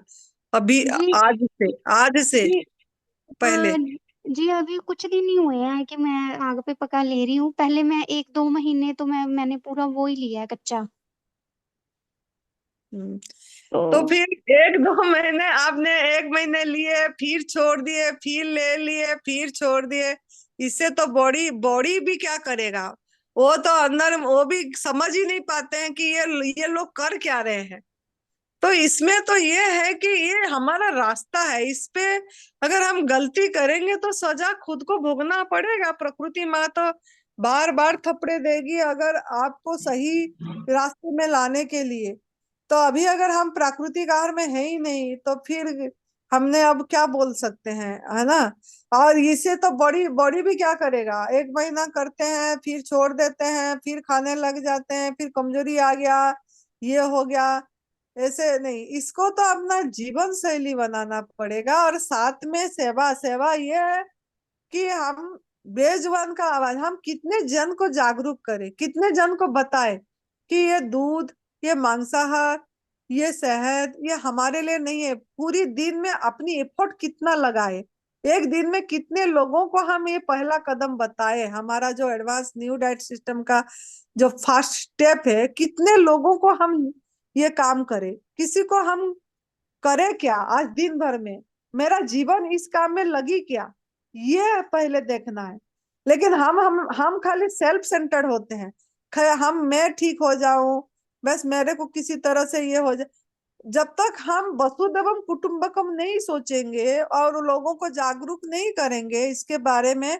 अभी जी आज से जी अ, पहले? जी अभी कुछ दिन ही हुए हैं कि मैं आग पे पका ले रही हूँ। पहले मैं 1-2 महीने तो मैंने पूरा वो ही लिया है, कच्चा। हम्म, तो तो फिर 1-2 महीने आपने, 1 महीने लिए फिर छोड़ दिए, फिर ले लिए फिर छोड़ दिए, इससे तो बॉडी बॉडी भी क्या करेगा? वो तो अंदर, वो भी समझ ही नहीं पाते हैं कि ये लोग कर क्या रहे हैं। तो इसमें तो ये है कि ये हमारा रास्ता है, इस पे अगर हम गलती करेंगे तो सजा खुद को भोगना पड़ेगा। प्रकृति माँ तो बार बार थपड़े देगी अगर आपको सही रास्ते में लाने के लिए। तो अभी अगर हम प्राकृतिक आहार में है ही नहीं, तो फिर हमने अब क्या बोल सकते हैं, है ना? और इसे तो बॉडी बॉडी भी क्या करेगा, 1 महीना करते हैं फिर छोड़ देते हैं, फिर खाने लग जाते हैं, फिर कमजोरी आ गया, ये हो गया। ऐसे नहीं, इसको तो अपना जीवन शैली बनाना पड़ेगा, और साथ में सेवा। सेवा ये है कि हम बेजुबान का आवाज, हम कितने जन को जागरूक करें, कितने जन को बताएं कि ये दूध, ये मांसाहार, ये शहद, ये हमारे लिए नहीं है। पूरी दिन में अपनी एफर्ट कितना लगाए, एक दिन में कितने लोगों को हम ये पहला कदम बताए, हमारा जो एडवांस न्यू डाइट सिस्टम का जो फर्स्ट स्टेप है, कितने लोगों को हम ये काम करें, किसी को हम करे क्या आज दिन भर में, मेरा जीवन इस काम में लगी क्या, ये पहले देखना है। लेकिन हम खाली सेल्फ सेंटर्ड होते हैं। हम मैं ठीक हो जाऊं, बस मेरे को किसी तरह से ये हो जाए। जब तक हम वसुधैव कुटुंबकम नहीं सोचेंगे और लोगों को जागरूक नहीं करेंगे इसके बारे में,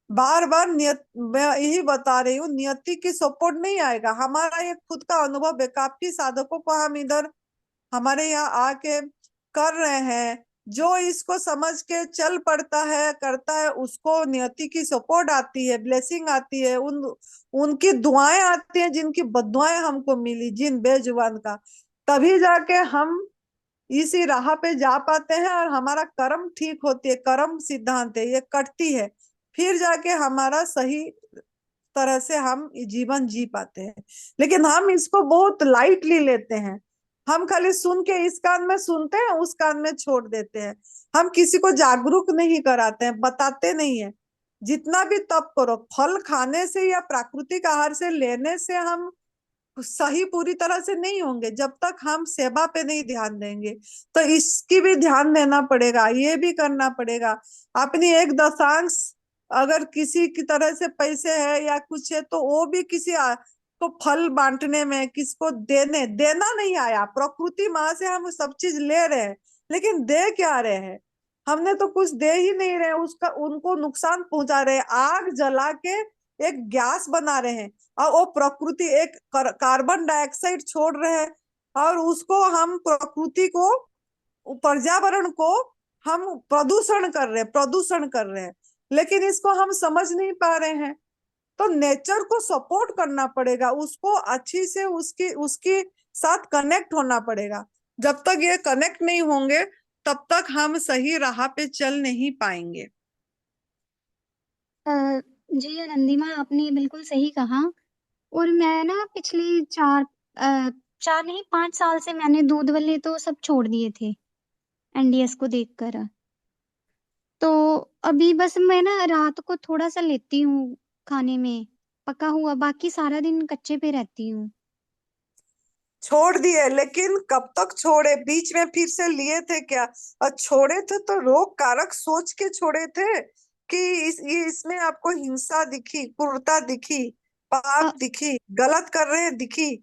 बार बार नियत मैं यही बता रही हूँ, नियति की सपोर्ट नहीं आएगा। हमारा ये खुद का अनुभव है, काफी साधकों को हम इधर हमारे यहाँ आके कर रहे हैं, जो इसको समझ के चल पड़ता है करता है, उसको नियति की सपोर्ट आती है, ब्लेसिंग आती है, उनकी दुआएं आती हैं, जिनकी बद्दुआएं हमको मिली जिन बेजुबान का, तभी जाके हम इसी राह पे जा पाते हैं और हमारा कर्म ठीक होती है। कर्म सिद्धांत है, ये कटती है, फिर जाके हमारा सही तरह से हम जीवन जी पाते हैं। लेकिन हम इसको बहुत लाइटली लेते हैं, हम खाली सुन के इस कान में सुनते हैं, उस कान में छोड़ देते हैं। हम किसी को जागरूक नहीं कराते हैं, बताते नहीं है। जितना भी तप करो, फल खाने से या प्राकृतिक आहार से लेने से हम सही पूरी तरह से नहीं होंगे जब तक हम सेवा पे नहीं ध्यान देंगे। तो इसकी भी ध्यान देना पड़ेगा, ये भी करना पड़ेगा। अपनी एक दशांश अगर किसी की तरह से पैसे है या कुछ है, तो वो भी किसी को फल बांटने में, किसको देना नहीं आया, प्रकृति माँ से हम सब चीज ले रहे हैं, लेकिन दे क्या रहे हैं, हमने तो कुछ दे ही नहीं रहे, उसका उनको नुकसान पहुंचा रहे हैं। आग जला के एक गैस बना रहे हैं और वो प्रकृति एक कार्बन डाइऑक्साइड छोड़ रहे हैं, और उसको हम प्रकृति को, पर्यावरण को हम प्रदूषण कर रहे हैं, लेकिन इसको हम समझ नहीं पा रहे हैं। तो नेचर को सपोर्ट करना पड़ेगा, उसको अच्छी से उसकी उसकी साथ कनेक्ट होना पड़ेगा। जब तक ये कनेक्ट नहीं होंगे तब तक हम सही राह पे चल नहीं पाएंगे। अ, जी आनंदी माँ, आपने बिल्कुल सही कहा। और मैं ना पिछले 4 नहीं 5 साल से मैंने दूध वाले तो सब छोड़ दिए थे एनडीएस को देखकर। तो अभी बस मैं ना रात को थोड़ा सा लेती हूँ खाने में पका हुआ, बाकी सारा दिन कच्चे पे रहती हूँ। छोड़ दिए, लेकिन कब तक छोड़े, बीच में फिर से लिए थे क्या? और छोड़े थे तो रोग कारक सोच के छोड़े थे कि ये इसमें आपको हिंसा दिखी, क्रूरता दिखी, अ, पाप दिखी, गलत कर रहे हैं दिखी,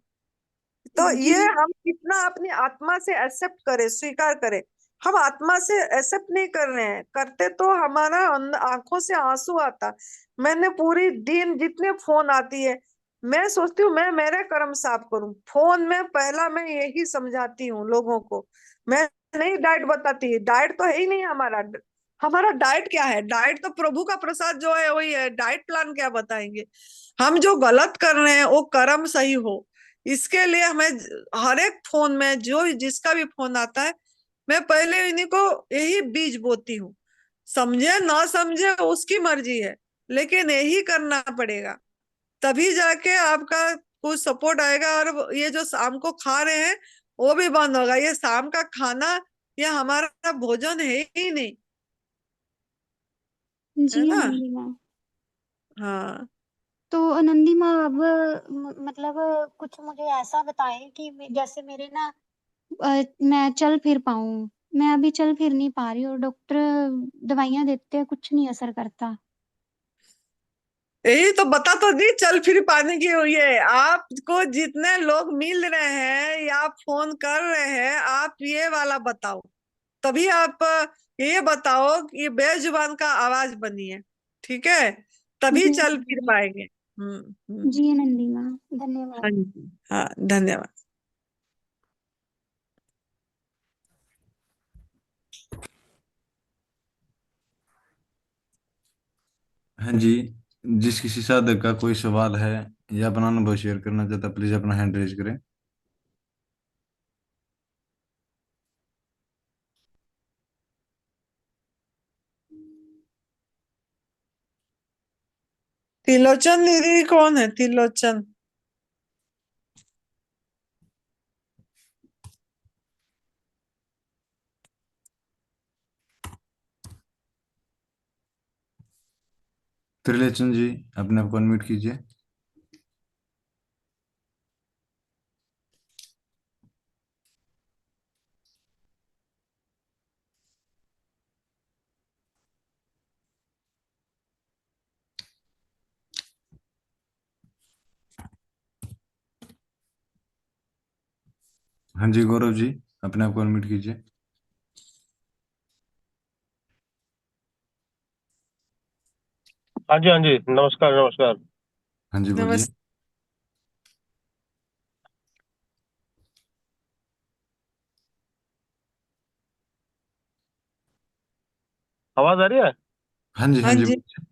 तो जी ये हम कितना अपनी आत्मा से एक्सेप्ट करें, स्वीकार करें। हम आत्मा से एक्सेप्ट नहीं कर रहे हैं, करते तो हमारा आंखों से आंसू आता। मैंने पूरी दिन जितने फोन आती है, मैं सोचती हूँ मैं मेरे कर्म साफ करूं, फोन में पहला मैं यही समझाती हूँ लोगों को। मैं नहीं डाइट बताती, डाइट तो है ही नहीं हमारा। हमारा डाइट क्या है? डाइट तो प्रभु का प्रसाद जो है वही है, डाइट प्लान क्या बताएंगे? हम जो गलत कर रहे हैं वो कर्म सही हो, इसके लिए हमें हर एक फोन में जो जिसका भी फोन आता है, मैं पहले इन्हीं को यही बीज बोती हूँ। समझे ना समझे उसकी मर्जी है, लेकिन यही करना पड़ेगा, तभी जाके आपका कुछ सपोर्ट आएगा। और ये जो शाम को खा रहे हैं वो भी बंद होगा। ये शाम का खाना ये हमारा भोजन है ही नहीं, जी है ना? आनंदी माँ। हाँ, तो आनंदी माँ अब मतलब कुछ मुझे ऐसा बताएं कि जैसे मेरे ना मैं चल फिर पाऊँ। मैं अभी चल फिर नहीं पा रही और डॉक्टर दवाइयाँ देते हैं, कुछ नहीं असर करता। यही तो बता तो दी चल फिर पाने की हुई है। आपको जितने लोग मिल रहे हैं या फोन कर रहे हैं, आप ये वाला बताओ, तभी आप ये बताओ कि ये बेजुबान का आवाज बनी है, ठीक है? तभी जी चल आनंदी फिर माँ। पाएंगे। जी आनंदी माँ, धन्यवाद। हाँ जी, हाँ, धन्यवाद। हाँ जी, जिस किसी साधक का कोई सवाल है या अपना अनुभव शेयर करना चाहता, प्लीज अपना हैंड रेज करें। त्रिलोचन दीदी कौन है? त्रिलोचन? त्रिलोचन जी, अपने आप को अनम्यूट कीजिए। हाँ जी गौरव जी, अपने आप को अनम्यूट कीजिए। हाँ जी, हाँ जी, नमस्कार नमस्कार। हाँ जी बोलिए। नमस्ते। आवाज आ रही है? हाँ जी, हाँ हाँ जी जी। बोलिए।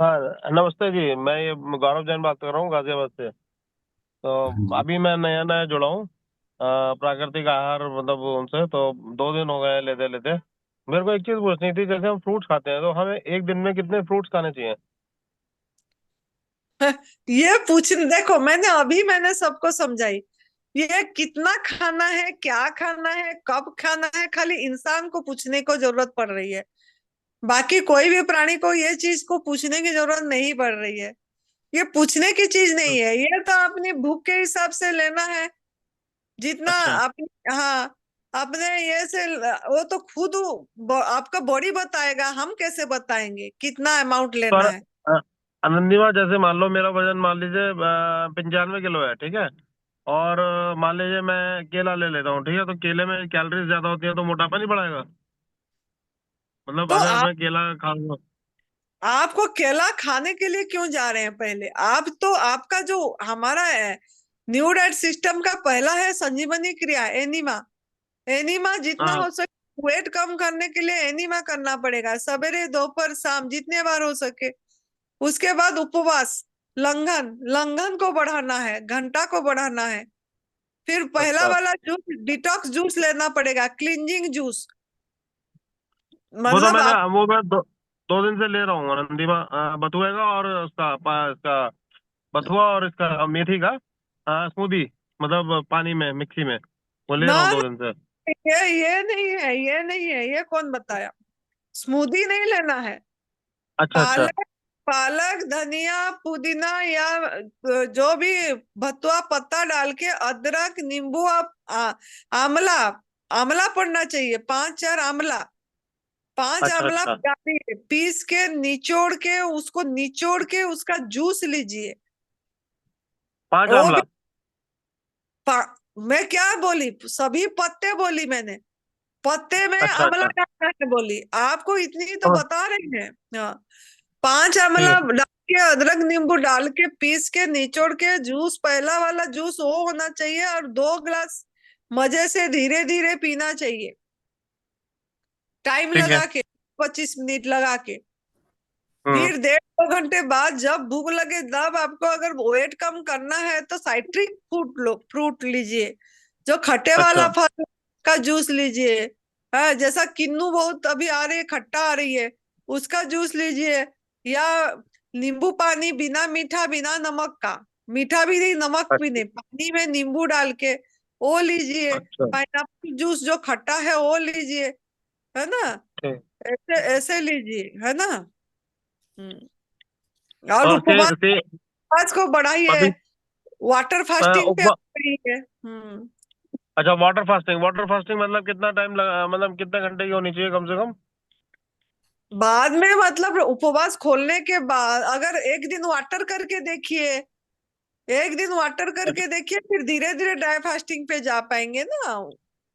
हाँ नमस्ते जी, मैं ये गौरव जैन बात कर रहा हूँ गाजियाबाद से। हाँ तो जी। अभी मैं नया नया जुड़ा हूँ प्राकृतिक आहार मतलब उनसे, तो 2 दिन हो गए लेते लेते। मेरे को एक चीज पूछनी थी, जैसे हम फ्रूट्स खाते हैं तो हमें एक दिन में कितने फ्रूट्स खाने चाहिए? ये पूछ देखो, मैंने सबको समझाई। ये कितना खाना है, क्या खाना है, कब खाना है, खाली इंसान को पूछने को जरूरत पड़ रही है। बाकी कोई भी प्राणी को ये चीज को पूछने की जरूरत नहीं पड़ रही है। ये पूछने की चीज नहीं है, ये तो अपनी भूख के हिसाब से लेना है जितना अच्छा। अपनी। हाँ, अपने ये से वो तो खुद आपका बॉडी बताएगा, हम कैसे बताएंगे कितना अमाउंट लेना पर है। आनंदीमा, जैसे मान लो मेरा वजन मान लीजिए 95 किलो है, ठीक है। और मान लीजिए मैं केला ले लेता हूँ, ठीक है, तो केले में कैलोरीज ज्यादा होती है, तो मोटापा नहीं बढ़ाएगा? मतलब तो अगर मैं केला खाऊंगा। आपको केला खाने के लिए क्यों जा रहे हैं? पहले आप तो आपका जो हमारा है न्यू डाइट सिस्टम का पहला है संजीवनी क्रिया, एनिमा। एनिमा जितना हाँ। हो सके वेट कम करने के लिए एनिमा करना पड़ेगा, सवेरे दोपहर शाम जितने बार हो सके। उसके बाद उपवास, लंघन लंघन को बढ़ाना है, घंटा को बढ़ाना है। फिर पहला अच्छा, वाला जूस डिटॉक्स जूस लेना पड़ेगा, क्लींजिंग जूस। वो तो मतलब मैंने आप वो मैं 2 दिन से ले रहा हूँ आनंदीमा, बथुए का और इसका बथुआ और इसका मेथी का स्मूदी, मतलब पानी में मिक्सी में, वो ले ना रहा हूँ ना, 2 दिन से। ये नहीं है, ये नहीं है, ये कौन बताया? स्मूदी नहीं लेना है। अच्छा अच्छा। पालक, पालक धनिया पुदीना या जो भी भतुआ पत्ता डाल के, अदरक नींबू, आप आंवला, आंवला पड़ना चाहिए, 5 4 आंवला, 5 अच्छा आंवला अच्छा। डालिए, पीस के निचोड़ के उसको निचोड़ के उसका जूस लीजिए। 5 वो भी आंवला? मैं क्या बोली, सभी पत्ते बोली मैंने, पत्ते में अच्छा आंवला अच्छा। डालना है बोली, आपको इतनी तो समझ- बता रही है। हाँ, 5 ठीक आंवला है। डाल के, अदरक नींबू डाल के, पीस के निचोड़ के जूस, पहला वाला जूस वो होना चाहिए, और 2 ग्लास मजे से धीरे धीरे पीना चाहिए, टाइम ठीक है। लगा के, 25 मिनट लगा के। हम्म। फिर 1.5 2 घंटे बाद जब भूख लगे तब आपको अगर वेट कम करना है तो साइट्रिक फ्रूट लो, फ्रूट लीजिए, जो खट्टे अच्छा। वाला फल का जूस लीजिए। हाँ, जैसा किन्नू बहुत अभी आ रही है, खट्टा आ रही है, उसका जूस लीजिए। या नींबू पानी, बिना मीठा बिना नमक का, मीठा भी नहीं नमक भी अच्छा नहीं, पानी में नींबू डाल के वो लीजिए। अच्छा। पाइनएप्पल जूस जो खट्टा है वो लीजिए, है ना? ठीक। ऐसे ऐसे लीजिए, है ना? और और उपवास को बढ़ाइए, अभी वाटर अ, फास्टिंग पे उपवा बढ़ाइए। अच्छा, वाटर फास्टिंग मतलब कितना टाइम लगा, मतलब कितने घंटे की होनी चाहिए कम से कम? बाद में मतलब उपवास खोलने के बाद अगर एक दिन वाटर करके देखिए, एक दिन वाटर करके देखिए, फिर धीरे धीरे ड्राई फास्टिंग पे जा पाएंगे ना।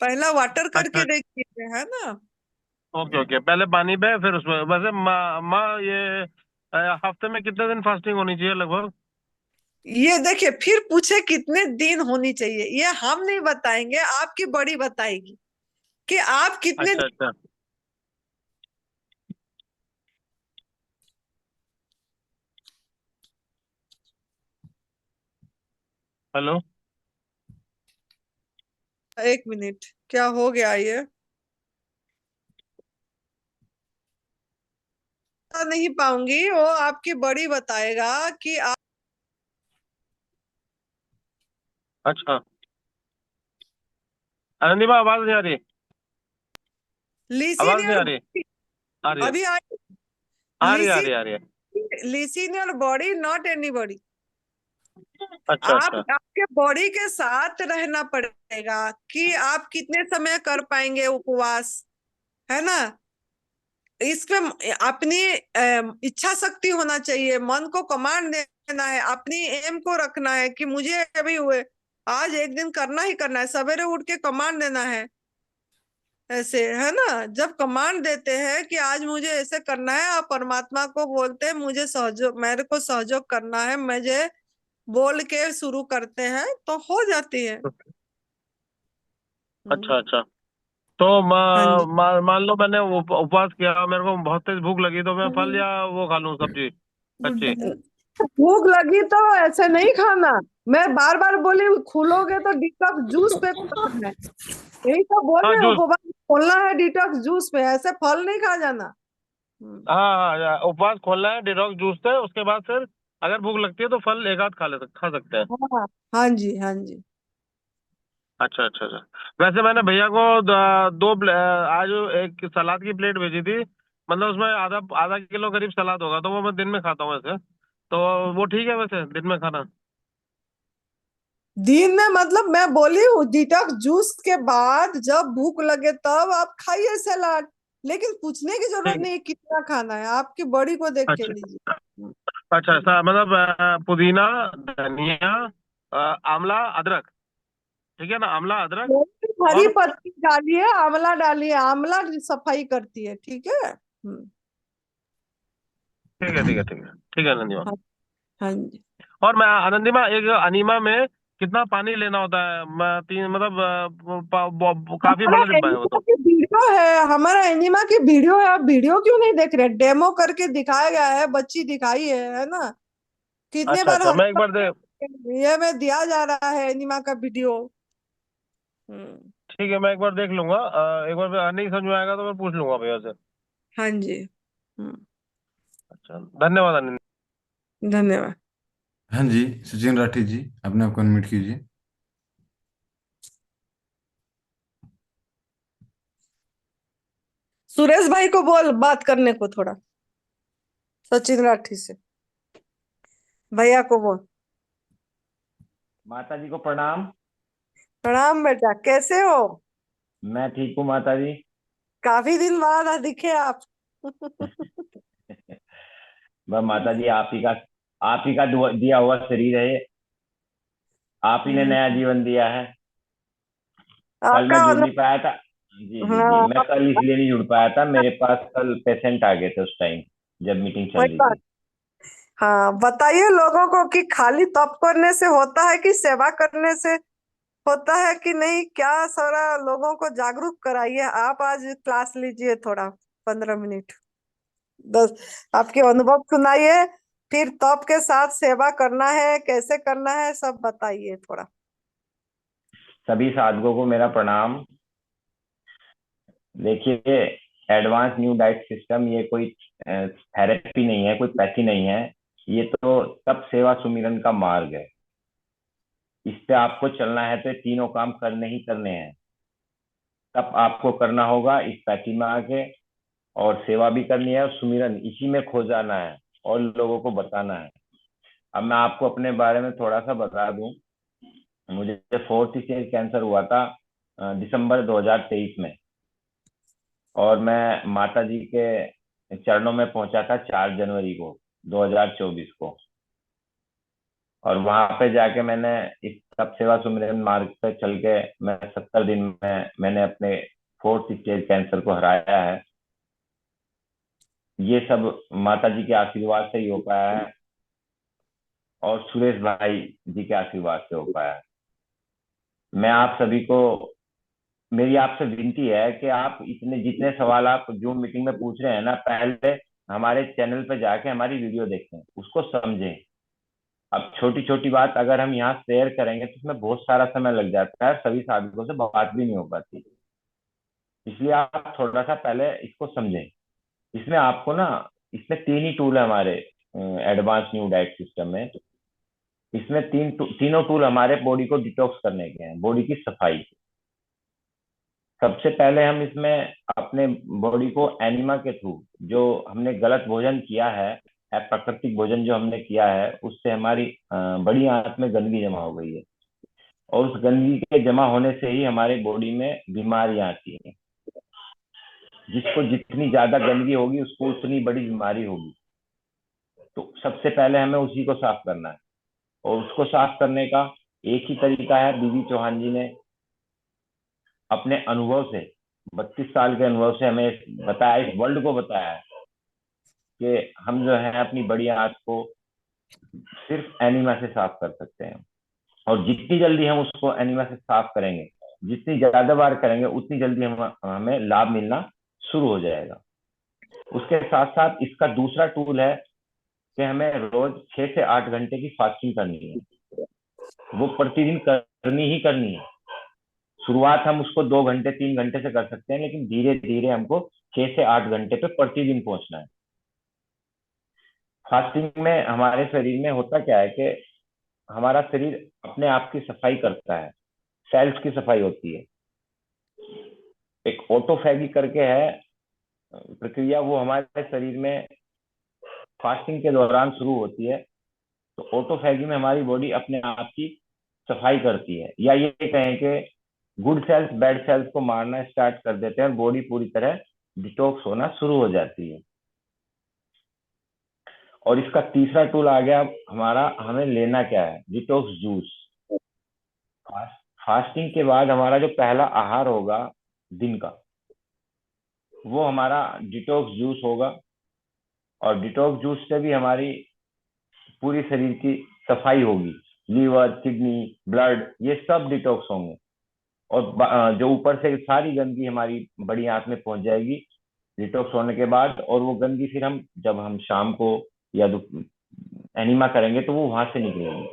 पहला वाटर करके अच्छा। देखिए, है ना? ओके ओके, पहले पानी पे फिर उसमें। वैसे माँ ये हफ्ते में कितने दिन फास्टिंग होनी चाहिए लगभग? ये देखिए, फिर पूछे कितने दिन होनी चाहिए, ये हम नहीं बताएंगे, आपकी बड़ी बताएगी कि आप कितने। अच्छा अच्छा। हेलो। 1 मिनट, क्या हो गया ये? बता नहीं पाऊंगी, वो आपकी बड़ी बताएगा कि आप अच्छा। आनंदीमा, आवाज नहीं आ रही? आवाज लिसिन नहीं और आ रही? आ रही है। अभी आई, आ रही है, आ लिसिन रही है, आ रही है। Listen your body not anybody. अच्छा आप अच्छा आपके बॉडी के साथ रहना पड़ेगा कि आप कितने समय कर पाएंगे उपवास, है ना। इसमें अपनी इच्छा शक्ति होना चाहिए, मन को कमांड देना है, अपनी एम को रखना है कि मुझे अभी हुए आज एक दिन करना ही करना है, सवेरे उठ के कमांड देना है। ऐसे है ना, जब कमांड देते हैं कि आज मुझे ऐसे करना है, आप परमात्मा को बोलते हैं मुझे सहयोग, मेरे को सहयोग करना है, मुझे बोल के शुरू करते हैं तो हो जाती है। अच्छा अच्छा। तो हाँ जी। मान लो मैंने उपवास किया, मेरे को बहुत तेज भूख लगी, तो मैं फल या वो खा लूं सब्जी कच्ची? भूख लगी तो ऐसे नहीं खाना, मैं बार बार बोली खोलोगे तो डिटॉक्स जूस पे खोलना है, यही तो बोल हाँ रहे हैं, जूस। उपवास खोलना है डिटॉक्स जूस पे, ऐसे फल नहीं खा जाना। हाँ हाँ, उपवास खोलना है डिटॉक्स जूस से, उसके बाद फिर अगर भूख लगती है तो फल एक आध खा सकते हैं। हाँ हाँ जी, हाँ जी। अच्छा अच्छा अच्छा। वैसे मैंने भैया को आज एक सलाद की प्लेट भेजी थी, मतलब उसमें आधा आधा किलो करीब सलाद होगा, तो वो मैं दिन में खाता हूँ वैसे, तो वो ठीक है वैसे दिन में खाना? दिन में मतलब मैं बोली हूँ डिटॉक्स जूस के बाद जब भूख लगे तब आप खाइए सलाद, लेकिन पूछने की जरूरत ठीक। नहीं है कितना खाना है, आपकी बॉडी को देख के अच्छा लीजिए। अच्छा ऐसा मतलब पुदीना, धनिया, आंवला, अदरक, ठीक है ना, आंवला अदरक। हरी और पत्ती डालिए, आंवला डालिए, आंवला सफाई करती है, ठीक है। ठीक है ठीक है ठीक है ठीक है नंदिमा। हाँ हाँ जी। और मैं आनंदिमा, एक अनीमा में कितना पानी लेना होता है? मैं तीन मतलब काफी हमारा बड़ा डिब्बा है वो एनिमा तो। की वीडियो है, हमारा एनिमा की वीडियो है, आप वीडियो क्यों नहीं देख रहे? डेमो करके दिखाया गया है, बच्ची दिखाई है ना, कितने अच्छा बार अच्छा, हम मैं एक बार दे ये में दिया जा रहा है एनिमा का वीडियो। ठीक है, मैं एक बार देख लूंगा, एक बार नहीं समझ में आएगा तो मैं पूछ लूंगा भैया से। हाँ जी। अच्छा, धन्यवाद अनिल। धन्यवाद। हाँ जी, सचिन राठी जी, अपने आप को अनम्यूट कीजिए। सुरेश भाई को बोल बात करने को थोड़ा, सचिन राठी से, भैया को बोल। माता जी को प्रणाम। प्रणाम बेटा, कैसे हो? मैं ठीक हूँ माता जी। काफी दिन बाद दिखे आप। बस माता जी आप ही का दिया हुआ शरीर है ये। आप ही ने नया जीवन दिया है। कल आपका मैं जुड़ नहीं अनु- पाया था। जी जी जी, हाँ, मैं कल इसलिए नहीं जुड़ पाया था, मेरे पास कल पेशेंट आ गए थे उस टाइम जब मीटिंग चल वही रही बात। थी। हाँ, बताइए लोगों को कि खाली तप करने से होता है कि सेवा करने से होता है कि नहीं, क्या सारा लोगों को जागरूक कराइए। आप आज क्लास लीजिए थोड़ा, 15 मिनट, 10, आपके अनुभव सुनाइए, फिर तप के साथ सेवा करना है कैसे करना है सब बताइए थोड़ा। सभी साधकों को मेरा प्रणाम। देखिए, एडवांस न्यू डाइट सिस्टम ये कोई थेरेपी नहीं है, कोई पैथी नहीं है। ये तो तप सेवा सुमिरन का मार्ग है। इस पे आपको चलना है तो ये तीनों काम करने ही करने हैं। तप आपको करना होगा इस पैथी में आके, और सेवा भी करनी है, और सुमिरन इसी में खो जाना है और लोगों को बताना है। अब मैं आपको अपने बारे में थोड़ा सा बता दूं। मुझे फोर्थ स्टेज कैंसर हुआ था दिसंबर 2023 में, और मैं माता जी के चरणों में पहुंचा था 4 जनवरी को 2024 को। और वहां पे जाके मैंने इस सब सेवा सुमिरन मार्ग पे चल के मैं 70 दिन में मैंने अपने फोर्थ स्टेज कैंसर को हराया है। ये सब माता जी के आशीर्वाद से ही हो पाया है, और सुरेश भाई जी के आशीर्वाद से हो पाया है। मैं आप सभी को, मेरी आपसे विनती है कि आप इतने जितने सवाल आप जूम मीटिंग में पूछ रहे हैं ना, पहले हमारे चैनल पे जाके हमारी वीडियो देखें, उसको समझें। अब छोटी छोटी बात अगर हम यहाँ शेयर करेंगे तो इसमें बहुत सारा समय लग जाता है, सभी साधकों से बात भी नहीं हो पाती। इसलिए आप थोड़ा सा पहले इसको समझें। इसमें आपको ना, इसमें 3 ही टूल है हमारे एडवांस न्यू डाइट सिस्टम में। इसमें तीनों टूल हमारे बॉडी को डिटॉक्स करने के हैं, बॉडी की सफाई। सबसे पहले हम इसमें अपने बॉडी को एनिमा के थ्रू, जो हमने गलत भोजन किया है प्राकृतिक भोजन जो हमने किया है उससे हमारी बड़ी आंत में गंदगी जमा हो गई है, और उस गंदगी के जमा होने से ही हमारे बॉडी में बीमारियां आती हैं। जिसको जितनी ज्यादा गंदगी होगी उसको उतनी बड़ी बीमारी होगी। तो सबसे पहले हमें उसी को साफ करना है, और उसको साफ करने का एक ही तरीका है। बीबी चौहान जी ने अपने अनुभव से, 32 साल के अनुभव से हमें बताया, इस वर्ल्ड को बताया है कि हम जो है अपनी बड़ी आंत को सिर्फ एनिमा से साफ कर सकते हैं। और जितनी जल्दी हम उसको एनिमा से साफ करेंगे, जितनी ज्यादा बार करेंगे, उतनी जल्दी हमें लाभ मिलना शुरू हो जाएगा। उसके साथ साथ इसका दूसरा टूल है कि हमें रोज 6 से 8 घंटे की फास्टिंग करनी है। वो प्रतिदिन करनी ही करनी है। शुरुआत हम उसको 2 घंटे 3 घंटे से कर सकते हैं, लेकिन धीरे धीरे हमको 6 से 8 घंटे पे प्रतिदिन पहुंचना है। फास्टिंग में हमारे शरीर में होता क्या है कि हमारा शरीर अपने आप की सफाई करता है, सेल्स की सफाई होती है। एक ऑटोफैगी करके है प्रक्रिया, वो हमारे शरीर में फास्टिंग के दौरान शुरू होती है। तो ऑटोफैगी में हमारी बॉडी अपने आप की सफाई करती है, या ये कहें कि गुड सेल्स बैड सेल्स को मारना स्टार्ट कर देते हैं और बॉडी पूरी तरह डिटॉक्स होना शुरू हो जाती है। और इसका तीसरा टूल आ गया हमारा, हमें लेना क्या है, डिटॉक्स जूस। फास्टिंग के बाद हमारा जो पहला आहार होगा दिन का, वो हमारा डिटॉक्स जूस होगा। और डिटॉक्स जूस से भी हमारी पूरी शरीर की सफाई होगी। लीवर, किडनी, ब्लड, ये सब डिटॉक्स होंगे। और जो ऊपर से सारी गंदगी हमारी बड़ी आंत में पहुंच जाएगी डिटॉक्स होने के बाद। और वो गंदगी फिर हम जब हम शाम को या एनिमा करेंगे तो वो वहां से निकलेगी।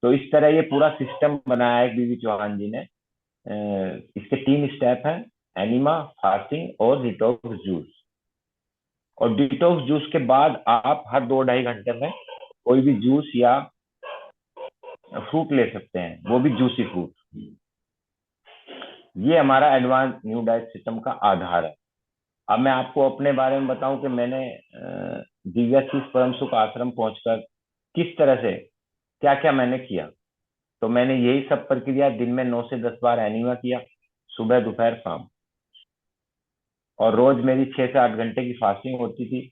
तो इस तरह ये पूरा सिस्टम बनाया है बीबी चौहान जी ने। इसके 3 स्टेप हैं, एनिमा, फास्टिंग और डिटॉक्स जूस। और डिटॉक्स जूस के बाद आप हर 2-2.5 घंटे में कोई भी जूस या फ्रूट ले सकते हैं, वो भी जूसी फ्रूट। ये हमारा एडवांस न्यू डाइट सिस्टम का आधार है। अब मैं आपको अपने बारे में बताऊं कि मैंने दिव्याशीष परम सुख आश्रम पहुंचकर किस तरह से क्या क्या मैंने किया। तो मैंने यही सब प्रक्रिया दिन में 9 से 10 बार एनिमा किया, सुबह दोपहर शाम। और रोज मेरी 6 से 8 घंटे की फास्टिंग होती थी।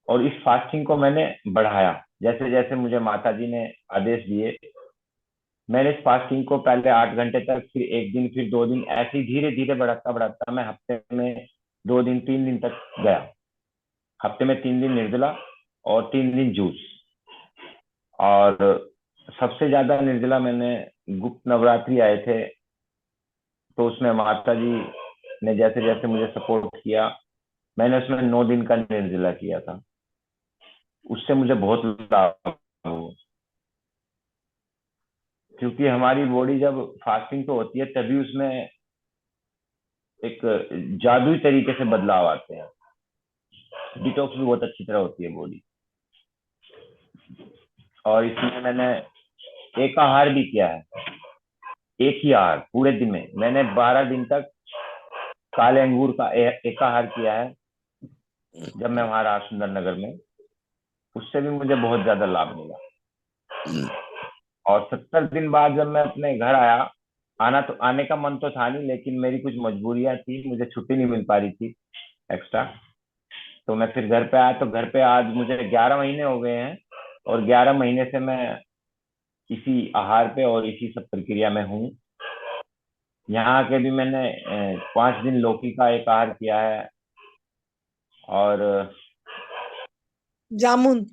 और इस फास्टिंग को मैंने बढ़ाया जैसे जैसे मुझे माता जी ने आदेश दिए। मैंने इस फास्टिंग को पहले 8 घंटे तक, फिर 1 दिन, फिर 2 दिन, ऐसे ही धीरे धीरे बढ़ाता बढ़ाता मैं हफ्ते में 2 दिन 3 दिन तक गया। हफ्ते में 3 दिन निर्जला और 3 दिन जूस। और सबसे ज्यादा निर्जला मैंने गुप्त नवरात्रि आए थे, तो उसमें माता जी ने जैसे जैसे मुझे सपोर्ट किया, मैंने उसमें 9 दिन का निर्जला किया था। उससे मुझे बहुत लाभ हुआ, क्योंकि हमारी बॉडी जब फास्टिंग पे होती है तभी उसमें एक जादुई तरीके से बदलाव आते हैं। डिटॉक्स भी बहुत अच्छी तरह होती है बॉडी। और इसमें मैंने एक आहार भी किया है, एक ही आहार पूरे दिन में। मैंने 12 दिन तक काले अंगूर का एक आहार किया है जब मैं वहां रहा सुंदर नगर में। उससे भी मुझे बहुत ज्यादा लाभ मिला। और 70 दिन बाद जब मैं अपने घर आया, आने का मन तो था नहीं, लेकिन मेरी कुछ मजबूरियां थी, मुझे छुट्टी नहीं मिल पा रही थी एक्स्ट्रा। तो मैं फिर घर पे आया। तो घर पे आज मुझे 11 महीने हो गए हैं, और 11 महीने से मैं इसी आहार पे और इसी सब प्रक्रिया में हूँ। यहाँ के भी मैंने 5 दिन लौकी का एक आहार किया है। और जामुन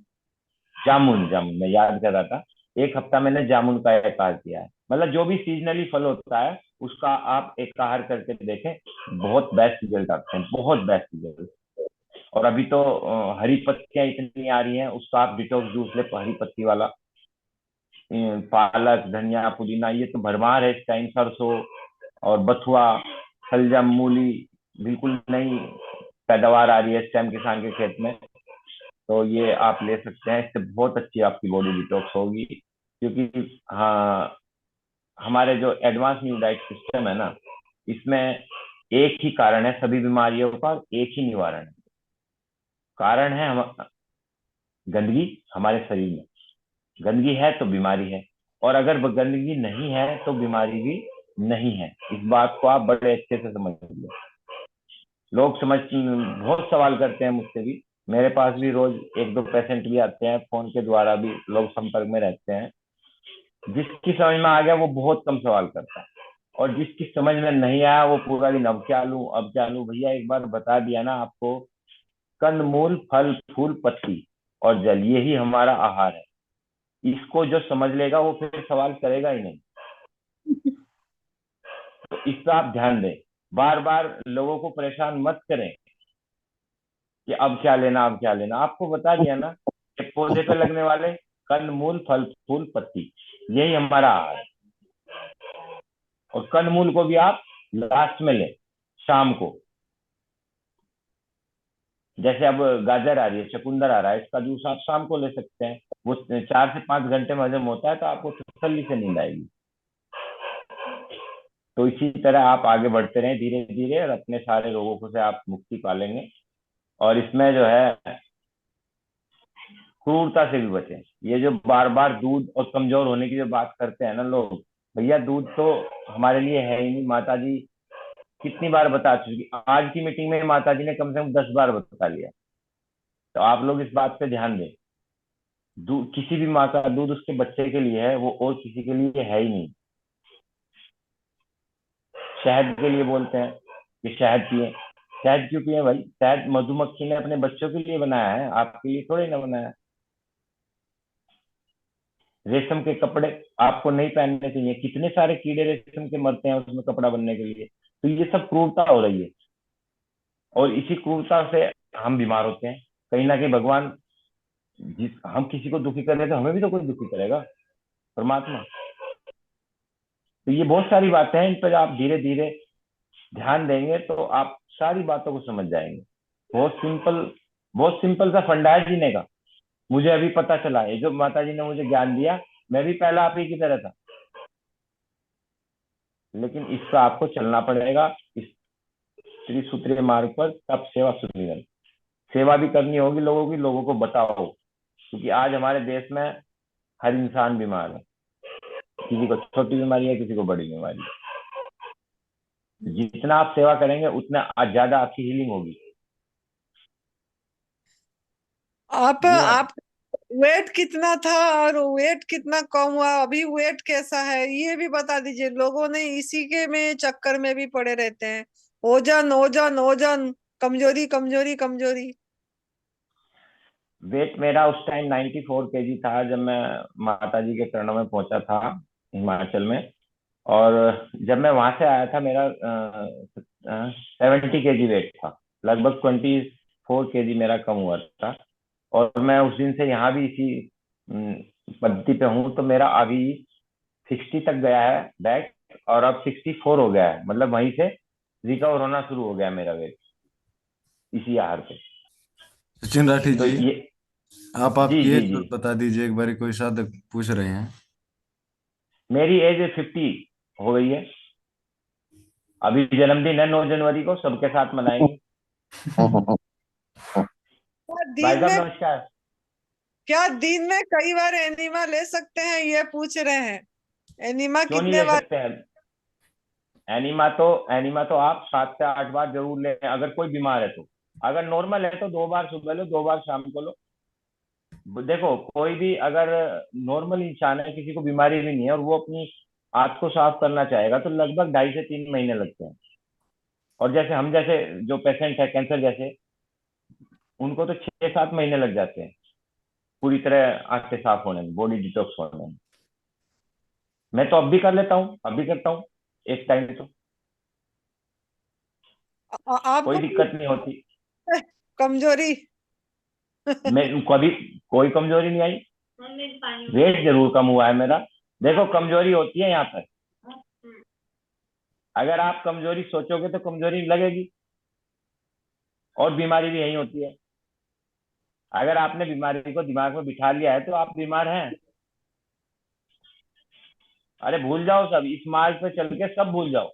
जामुन जामुन मैं याद कर रहा था, 1 हफ्ता मैंने जामुन का एक आहार किया है। मतलब जो भी सीजनली फल होता है उसका आप एक आहार करके देखें, बहुत बेस्ट रिजल्ट आते हैं, बहुत बेस्ट रिजल्ट। और अभी तो हरी पत्तियां इतनी आ रही हैं, उसका आप डिटॉक्स जूस ले, हरी पत्ती वाला। पालक, धनिया, पुदीना, ये तो भरमार है इस टाइम। सरसों और बथुआ, शलजम, मूली, बिल्कुल नई पैदावार आ रही है इस टाइम किसान के खेत में। तो ये आप ले सकते हैं, इससे बहुत अच्छी आपकी बॉडी डिटॉक्स होगी। क्योंकि हाँ, हमारे जो एडवांस न्यू डाइट सिस्टम है ना, इसमें एक ही कारण है सभी बीमारियों का, एक ही निवारण है। कारण है हम गंदगी हमारे शरीर में, गंदगी है तो बीमारी है, और अगर वो गंदगी नहीं है तो बीमारी भी नहीं है। इस बात को आप बड़े अच्छे से समझ लो। लोग बहुत सवाल करते हैं मुझसे भी, मेरे पास भी रोज एक दो पेशेंट भी आते हैं, फोन के द्वारा भी लोग संपर्क में रहते हैं। जिसकी समझ में आ गया वो बहुत कम सवाल करता है, और जिसकी समझ में नहीं आया वो पूरा दिन अब क्या लूं अब क्या लूं। भैया एक बार बता दिया ना आपको, कंद मूल फल फूल पत्ती और जल, यही हमारा आहार है। इसको जो समझ लेगा वो फिर सवाल करेगा ही नहीं। तो इस पर आप ध्यान दें, बार बार लोगों को परेशान मत करें कि अब क्या लेना अब क्या लेना। आपको बता दिया ना कि पौधे पे लगने वाले कंद मूल फल फूल पत्ती, यही हमारा आहार है। और कंद मूल को भी आप लास्ट में लें, शाम को। जैसे अब गाजर आ रही है, चुकंदर आ रहा है, इसका जूस आप शाम को ले सकते हैं। वो 4 से 5 घंटे में हजम होता है, तो आपको तसल्ली से नींद आएगी। तो इसी तरह आप आगे बढ़ते रहें धीरे धीरे, और अपने सारे रोगों को से आप मुक्ति पालेंगे। और इसमें जो है क्रूरता से भी बचें। ये जो बार बार दूध और कमजोर होने की जो बात करते हैं ना लोग, भैया दूध तो हमारे लिए है ही नहीं। माता जी कितनी बार बता चुकी, आज की मीटिंग में माता जी ने कम से कम 10 बार बता लिया। तो आप लोग इस बात पे ध्यान दें, दूध, किसी भी माँ का दूध उसके बच्चे के लिए है, वो और किसी के लिए है ही नहीं। शहद के लिए बोलते हैं कि शहद पिए, शहद क्यों पिए भाई? शहद मधुमक्खी ने अपने बच्चों के लिए बनाया है, आपके लिए थोड़ी ना बनाया है। रेशम के कपड़े आपको नहीं पहनने चाहिए, कितने सारे कीड़े रेशम के मरते हैं उसमें कपड़ा बनने के लिए। तो ये सब क्रूरता हो रही है, और इसी क्रूरता से हम बीमार होते हैं। कहीं ना कहीं भगवान, जिस हम किसी को दुखी कर रहे तो हमें भी तो कोई दुखी करेगा, परमात्मा। तो ये बहुत सारी बातें हैं, इन पर आप धीरे धीरे ध्यान देंगे तो आप सारी बातों को समझ जाएंगे। बहुत सिंपल सा फंडा है जीने का। मुझे अभी पता चला, ये जो माता जी ने मुझे ज्ञान दिया, मैं भी पहला आप ही की तरह था, लेकिन इस पर आपको चलना पड़ेगा, इस त्रिसूत्रीय मार्ग पर। तब सेवा सुमिरन, सेवा भी करनी होगी लोगों की, लोगों को बताओ, क्योंकि आज हमारे देश में हर इंसान बीमार है। किसी को छोटी बीमारी है, किसी को बड़ी बीमारी है। जितना आप सेवा करेंगे उतना ज्यादा आपकी हीलिंग होगी। ये आप वेट कितना था और वेट कितना कम हुआ, अभी वेट कैसा है, ये भी बता दीजिए। लोगों ने इसी के में चक्कर में भी पड़े रहते हैं, ओजन ओजन ओजन, कमजोरी कमजोरी कमजोरी। वेट मेरा उस टाइम 94 kg था, जब मैं माता जी के चरणों में पहुंचा था हिमाचल में। और जब मैं वहां से आया था, मेरा 70 kg वेट था। लगभग 24 kg मेरा कम हुआ था। और मैं उस दिन से यहाँ भी इसी पद्धति पे हूँ। तो मेरा अभी 60 तक गया है बैक, और अब 64 हो गया है। मतलब वहीं से रिकवर होना शुरू हो गया है मेरा वेट, इसी आहार पे। सचिन राठी तो जी, ये, आप जी आपकी जी एज जी, बता दीजिए एक बार, कोई साधक पूछ रहे हैं। मेरी एज 50 हो गई है। अभी जन्मदिन है 9 जनवरी को, सबके साथ मनाएंगे। भाई दिन साहब में नमस्कार। क्या दिन में कई बार एनिमा ले सकते हैं, ये पूछ रहे हैं। एनिमा क्यों नहीं कितने ले बार? सकते हैं? एनीमा तो आप 7 से 8 बार जरूर लें, अगर कोई बीमार है तो। अगर नॉर्मल है तो 2 बार सुबह लो, 2 बार शाम को लो। देखो, कोई भी अगर नॉर्मल इंसान है, किसी को बीमारी भी नहीं है, और वो अपनी आंत को साफ करना चाहेगा, तो लगभग 2.5 से 3 महीने लगते हैं। और जैसे हम जैसे जो पेशेंट है कैंसर जैसे, उनको तो 6-7 महीने लग जाते हैं पूरी तरह आंतें साफ होने में, बॉडी डिटॉक्स होने में। मैं तो अब भी कर लेता हूँ, अब भी करता हूँ एक टाइम तो, कोई आपको दिक्कत नहीं होती। कमजोरी? मैं कभी, कोई कमजोरी नहीं आई। वेट जरूर कम हुआ है मेरा। देखो, कमजोरी होती है यहाँ पर, अगर आप कमजोरी सोचोगे तो कमजोरी लगेगी, और बीमारी भी यही होती है। अगर आपने बीमारी को दिमाग में बिठा लिया है तो आप बीमार हैं। अरे भूल जाओ सब, इस मार्ग पे चल के सब भूल जाओ।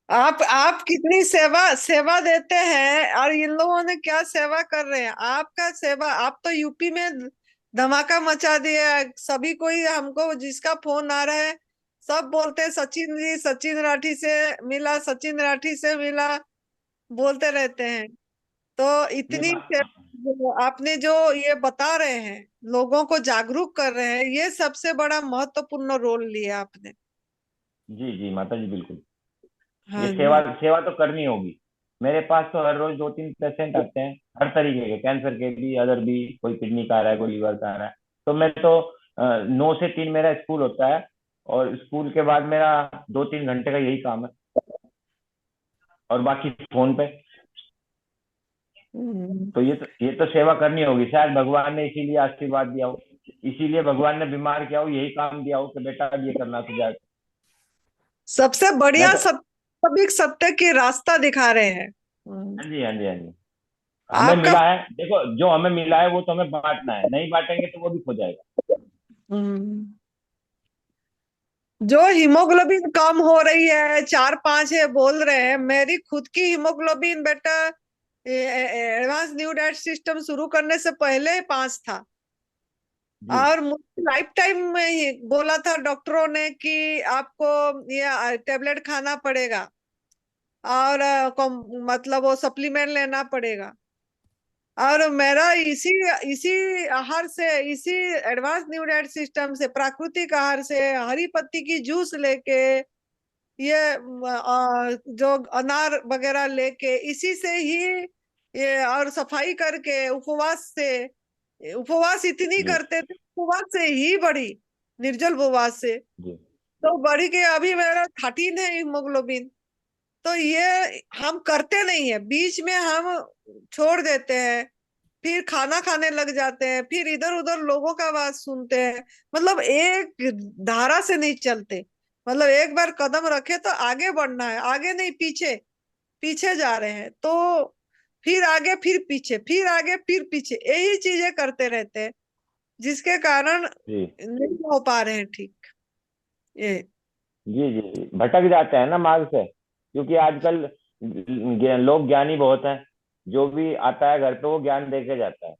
आप कितनी सेवा सेवा देते हैं, और इन लोगों ने क्या सेवा कर रहे हैं। आपका सेवा, आप तो यूपी में धमाका मचा दिया है। सभी कोई हमको जिसका फोन आ रहा है सब बोलते हैं सचिन जी, सचिन राठी से मिला, सचिन राठी से मिला, बोलते रहते हैं। तो ये इतनी बात आपने जो ये बता रहे हैं, लोगों को जागरूक कर रहे हैं, ये सबसे बड़ा महत्वपूर्ण रोल लिया आपने। जी जी माता जी, बिल्कुल। ये हाँ सेवा जी। सेवा तो करनी होगी। मेरे पास तो हर रोज 2-3 पेशेंट आते हैं, हर तरीके के, कैंसर के भी, अदर भी, कोई किडनी का आ रहा है, कोई लीवर का आ रहा है। तो मैं तो 9 से 3 मेरा स्कूल होता है, और स्कूल के बाद मेरा 2-3 घंटे का यही काम है, और बाकी फोन पे। हम्म। तो ये तो सेवा करनी होगी। शायद भगवान ने इसीलिए आशीर्वाद दिया हो, इसीलिए भगवान ने बीमार किया हो, यही काम दिया हो कि बेटा अब ये करना तुझे। सबसे मैं बढ़िया तो सत्य, सत्य की रास्ता दिखा रहे हैं। हाँ जी, हाँ जी, हाँ जी। हमें आपका। मिला है, देखो जो हमें मिला है वो तो हमें बांटना है, नहीं बांटेंगे तो वो भी खो जाएगा। हम्म, जो हीमोग्लोबिन कम हो रही है, 4-5 है बोल रहे हैं, मेरी खुद की हीमोग्लोबिन बेटा एडवांस न्यू डाइट सिस्टम शुरू करने से पहले 5 था। जी और मुझे लाइफ टाइम में ही बोला था डॉक्टरों ने कि आपको ये टेबलेट खाना पड़ेगा, और मतलब वो सप्लीमेंट लेना पड़ेगा। और मेरा इसी इसी आहार से, इसी एडवांस न्यू डाइट सिस्टम से, प्राकृतिक आहार से, हरी पत्ती की जूस लेके, ये जो अनार वगैरह लेके, इसी से ही ये, और सफाई करके, उपवास से, उपवास इतनी जी करते थे, उपवास से ही बढ़ी, निर्जल उपवास से जी तो बढ़ी के अभी मेरा 13 है हीमोग्लोबिन। तो ये हम करते नहीं है, बीच में हम छोड़ देते हैं, फिर खाना खाने लग जाते हैं, फिर इधर उधर लोगों का बात सुनते हैं। मतलब एक धारा से नहीं चलते। मतलब एक बार कदम रखे तो आगे बढ़ना है, आगे नहीं पीछे, पीछे जा रहे हैं तो फिर आगे, फिर पीछे, फिर आगे, फिर पीछे, यही चीजें करते रहते हैं, जिसके कारण जी नहीं हो पा रहे हैं ठीक ये। जी जी जी, भटक जाते हैं ना मार्ग से, क्योंकि आजकल लोग ज्ञानी बहुत हैं। जो भी आता है घर पे वो ज्ञान दे के जाता है।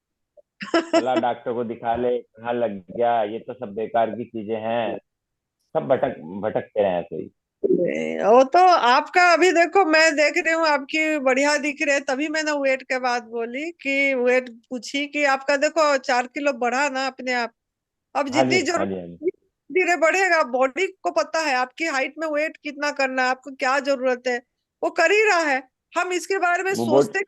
चला डॉक्टर को दिखा ले, कहाँ लग गया, ये तो सब बेकार की चीजें हैं। सब भटकते रहे ऐसे ही। वो तो आपका अभी देखो, मैं देख रही हूँ आपकी बढ़िया दिख रही है, तभी मैंने वेट के बाद बोली कि वेट पूछी कि आपका देखो 4 किलो बढ़ा ना अपने आप। अब हाँ जी, जितनी हाँ जरूरत, जी, हाँ जी। धीरे बढ़ेगा। बॉडी को पता है आपकी हाइट में वेट कितना करना है, आपको क्या जरूरत है, वो कर ही रहा है। हम इसके बारे में वो बहुत सोचते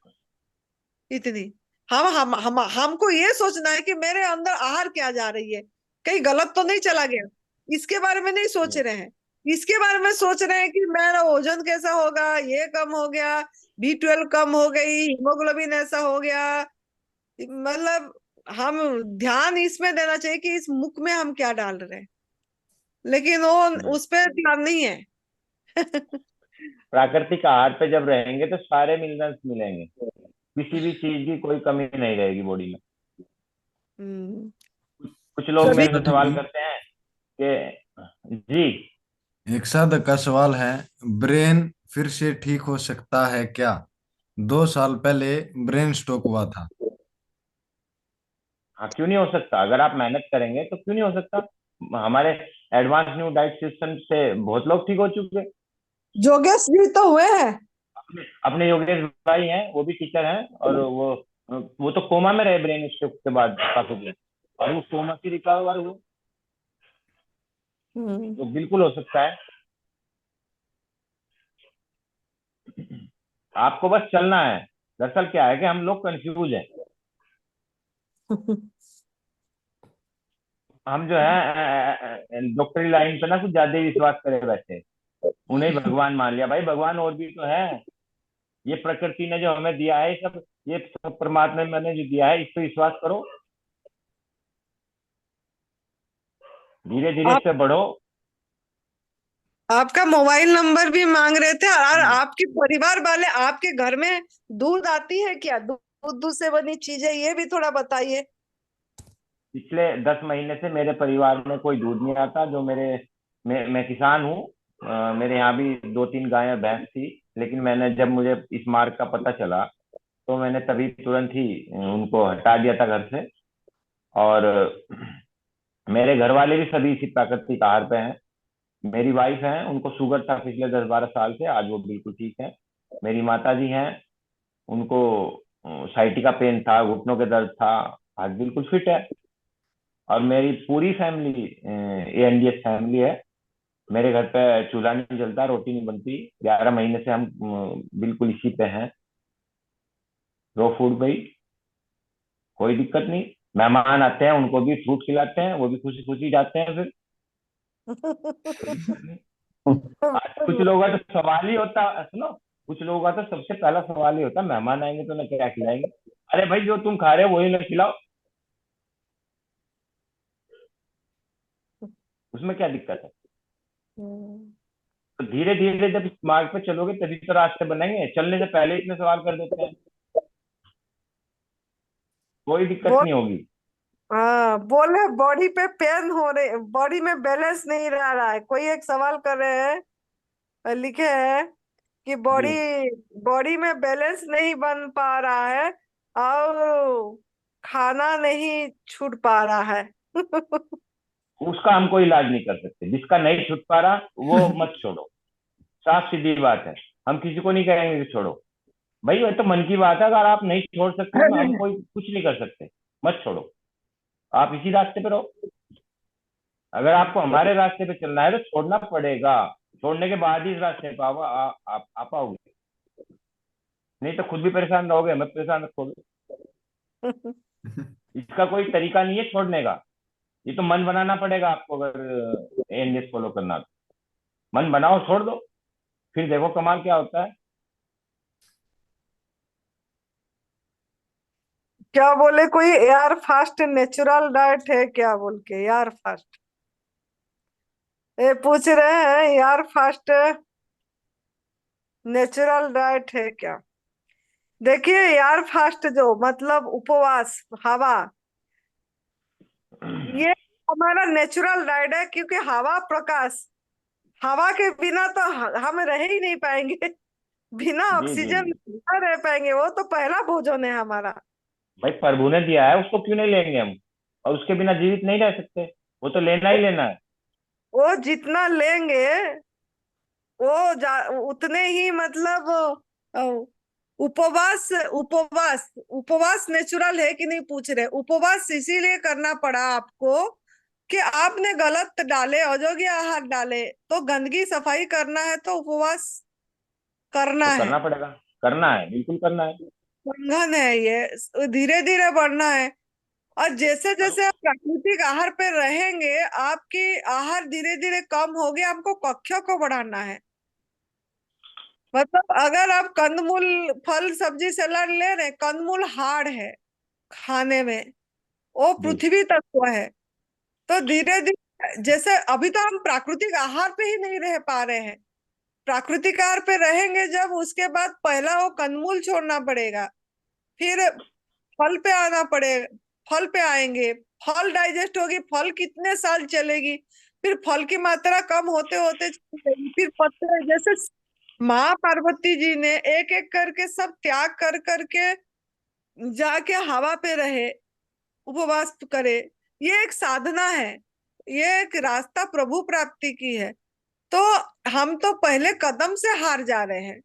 इतनी, हम हमको ये सोचना है कि मेरे अंदर आहार क्या जा रही है, कहीं गलत तो नहीं चला गया, इसके बारे में नहीं सोच रहे हैं। इसके बारे में सोच रहे हैं कि मेरा वजन कैसा होगा, ये कम हो गया, B12 कम हो गई, हीमोग्लोबिन ऐसा हो गया। मतलब हम ध्यान इसमें देना चाहिए कि इस मुख में हम क्या डाल रहे हैं, लेकिन वो जी। उस पर ध्यान नहीं है। प्राकृतिक आहार पे जब रहेंगे तो सारे मिनरल्स मिलेंगे, किसी भी चीज की कोई कमी नहीं रहेगी बॉडी में। हम्म। कुछ लोग सभी। मेरे से सवाल करते हैं कि जी। एक साधक का सवाल है, ब्रेन फिर से ठीक हो सकता है क्या? 2 साल पहले ब्रेन स्ट्रोक हुआ था। हाँ, क्यों नहीं हो सकता? अगर आप मेहनत करेंगे तो क्यों नहीं हो सकता? हमारे एडवांस न्यू डाइट सिस्टम से बहुत लोग ठीक हो चुके। जोगेश जी तो हुए हैं। अपने योगेश भाई हैं, वो भी टीचर हैं, और वो तो कोमा में रहे ब्रेन स्ट्रोक के बाद काफी दिन, और वो कोमा से रिकवर हुए। हम्म। तो बिल्कुल हो सकता है। आपको बस चलना है। दरअसल क्या है कि हम लोग कंफ्यूज हैं। हम जो है डॉक्टरी लाइन पे ना कुछ ज्यादा ही विश्वास करे बैठे हैं। उन्हें भगवान मान लिया। भाई भगवान और भी तो है। ये प्रकृति ने जो हमें दिया है, ये सब परमात्मा ने जो दिया है, इस पे विश्वास करो। धीरे धीरे आप इससे बढ़ो। आपका मोबाइल नंबर भी मांग रहे थे, और हम्म। आपके परिवार वाले आपके घर में दूध आती है क्या, दूध से बनी चीजें, ये भी थोड़ा बताइए। पिछले 10 महीने से मेरे परिवार में कोई दूध नहीं आता। जो मैं किसान हूँ, मेरे यहाँ भी 2-3 गाय और भैंस थी, लेकिन मैंने जब मुझे इस मार्ग का पता चला तो मैंने तभी तुरंत ही उनको हटा दिया था घर से। और मेरे घर वाले भी सभी इसी प्राकृतिक आहार पे हैं। मेरी वाइफ है, उनको शुगर था पिछले 10-12 साल से, आज वो बिल्कुल ठीक है। मेरी माता जी हैं, उनको साइटिका पेन था, घुटनों के दर्द था, आज बिल्कुल फिट है। और मेरी पूरी फैमिली एएनडीएस फैमिली है। मेरे घर पे चूल्हा नहीं जलता, रोटी नहीं बनती, 11 महीने से हम बिल्कुल इसी पे हैं, रो फूड पे ही। कोई दिक्कत नहीं। मेहमान आते हैं उनको भी फ्रूट खिलाते हैं, वो भी खुशी खुशी जाते हैं फिर। आज कुछ लोगों का तो सवाल ही होता, सुनो, कुछ लोगों का तो सबसे पहला सवाल ही होता, मेहमान आएंगे तो उन्हें क्या खिलाएंगे। अरे भाई, जो तुम खा रहे हो वही ना खिलाओ, उसमें क्या दिक्कत है। तो धीरे धीरे जब इस मार्ग पे चलोगे तभी तो रास्ते बनेंगे, चलने से पहले इतने सवाल कर देते हैं। कोई दिक्कत बोल नहीं होगी। हाँ, बोले बॉडी पे पेन हो रहे, बॉडी में बैलेंस नहीं रह रहा है। कोई एक सवाल कर रहे हैं, लिखे हैं कि जी, बॉडी बॉडी में बैलेंस नहीं बन पा रहा है और खाना नहीं छूट पा रहा है। उसका हम कोई इलाज नहीं कर सकते। जिसका नहीं छूट पा रहा वो मत छोड़ो, साफ सीधी बात है। हम किसी को नहीं कहेंगे कि छोड़ो, भाई वो तो मन की बात है। अगर आप नहीं छोड़ सकते तो हम कोई कुछ नहीं कर सकते। मत छोड़ो, आप इसी रास्ते पे रहो। अगर आपको हमारे रास्ते पे चलना है तो छोड़ना पड़ेगा, छोड़ने के बाद ही इस रास्ते पे आप आ पाओगे। नहीं तो खुद भी परेशान रहोगे, हमें परेशान रखोगे। इसका कोई तरीका नहीं है छोड़ने का। ये तो मन बनाना पड़ेगा आपको, अगर एएनडीएस फॉलो करना तो मन बनाओ, छोड़ दो, फिर देखो कमाल क्या होता है। क्या बोले कोई, एयर फास्ट नेचुरल डाइट है क्या बोल के, एयर फास्ट ये पूछ रहे हैं, एयर फास्ट नेचुरल डाइट है क्या। देखिए, एयर फास्ट जो मतलब उपवास, हवा, ये हमारा नेचुरल डाइट है। क्योंकि हवा प्रकाश, हवा के बिना तो हम रह ही नहीं पाएंगे। बिना जी जी ऑक्सीजन जी। ना रह पाएंगे। वो तो पहला भोजन है हमारा। भाई प्रभु ने दिया है, उसको क्यों नहीं लेंगे हम। और उसके बिना जीवित नहीं रह सकते, वो तो लेना ही लेना है। वो जितना लेंगे उतने ही मतलब अ, उपवास उपवास उपवास नेचुरल है कि नहीं पूछ रहे। उपवास इसीलिए करना पड़ा आपको कि आपने गलत डाले, अयोग्य आहार डाले, तो गंदगी सफाई करना है तो उपवास करना तो है। करना पड़ेगा, करना है, बिल्कुल करना है। बंधन है ये, धीरे धीरे बढ़ना है। और जैसे जैसे आप प्राकृतिक आहार पे रहेंगे, आपकी आहार धीरे धीरे कम होगी। आपको कक्ष को बढ़ाना है। मतलब अगर आप कंदमूल, फल सब्जी सलाद ले रहे, कंदमूल हार्ड है खाने में, वो जी पृथ्वी तत्व है। तो धीरे धीरे, जैसे अभी तो हम प्राकृतिक आहार पे ही नहीं रह पा रहे हैं। प्राकृतिक आहार पे रहेंगे जब, उसके बाद पहला वो कंदमूल छोड़ना पड़ेगा, फिर फल पे आना पड़ेगा, फल पे आएंगे, फल डाइजेस्ट होगी, फल कितने साल चलेगी, फिर फल की मात्रा कम होते होते चली जाएगी, फिर पत्ते। जैसे माँ पार्वती जी ने एक एक करके सब त्याग कर करके जाके हवा पे रहे, उपवास करे। ये एक साधना है, ये एक रास्ता प्रभु प्राप्ति की है। तो हम तो पहले कदम से हार जा रहे हैं।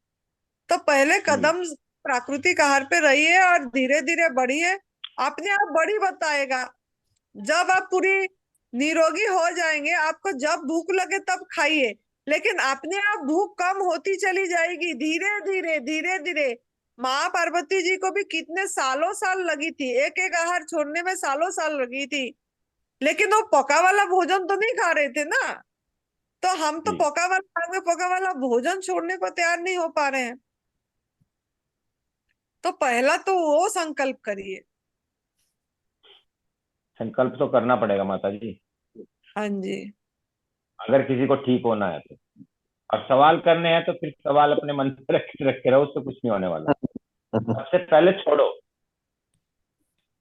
तो पहले जी कदम प्राकृतिक आहार पे रहिए और धीरे धीरे बढ़िए। अपने आप बड़ी बताएगा। जब आप पूरी निरोगी हो जाएंगे, आपको जब भूख लगे तब खाइए, लेकिन अपने आप भूख कम होती चली जाएगी धीरे धीरे धीरे धीरे। माँ पार्वती जी को भी कितने सालों साल लगी थी, एक एक आहार छोड़ने में सालों साल लगी थी। लेकिन वो पका वाला भोजन तो नहीं खा रहे थे ना। तो हम तो जी। पका वाला भोजन छोड़ने को तैयार नहीं हो पा रहे हैं। तो पहला तो वो संकल्प करिए। संकल्प तो करना पड़ेगा माता जी, हाँ जी। अगर किसी को ठीक होना है तो। और सवाल करने हैं तो फिर सवाल अपने मन पे रख के रहो, उससे कुछ नहीं होने वाला। सबसे पहले छोड़ो,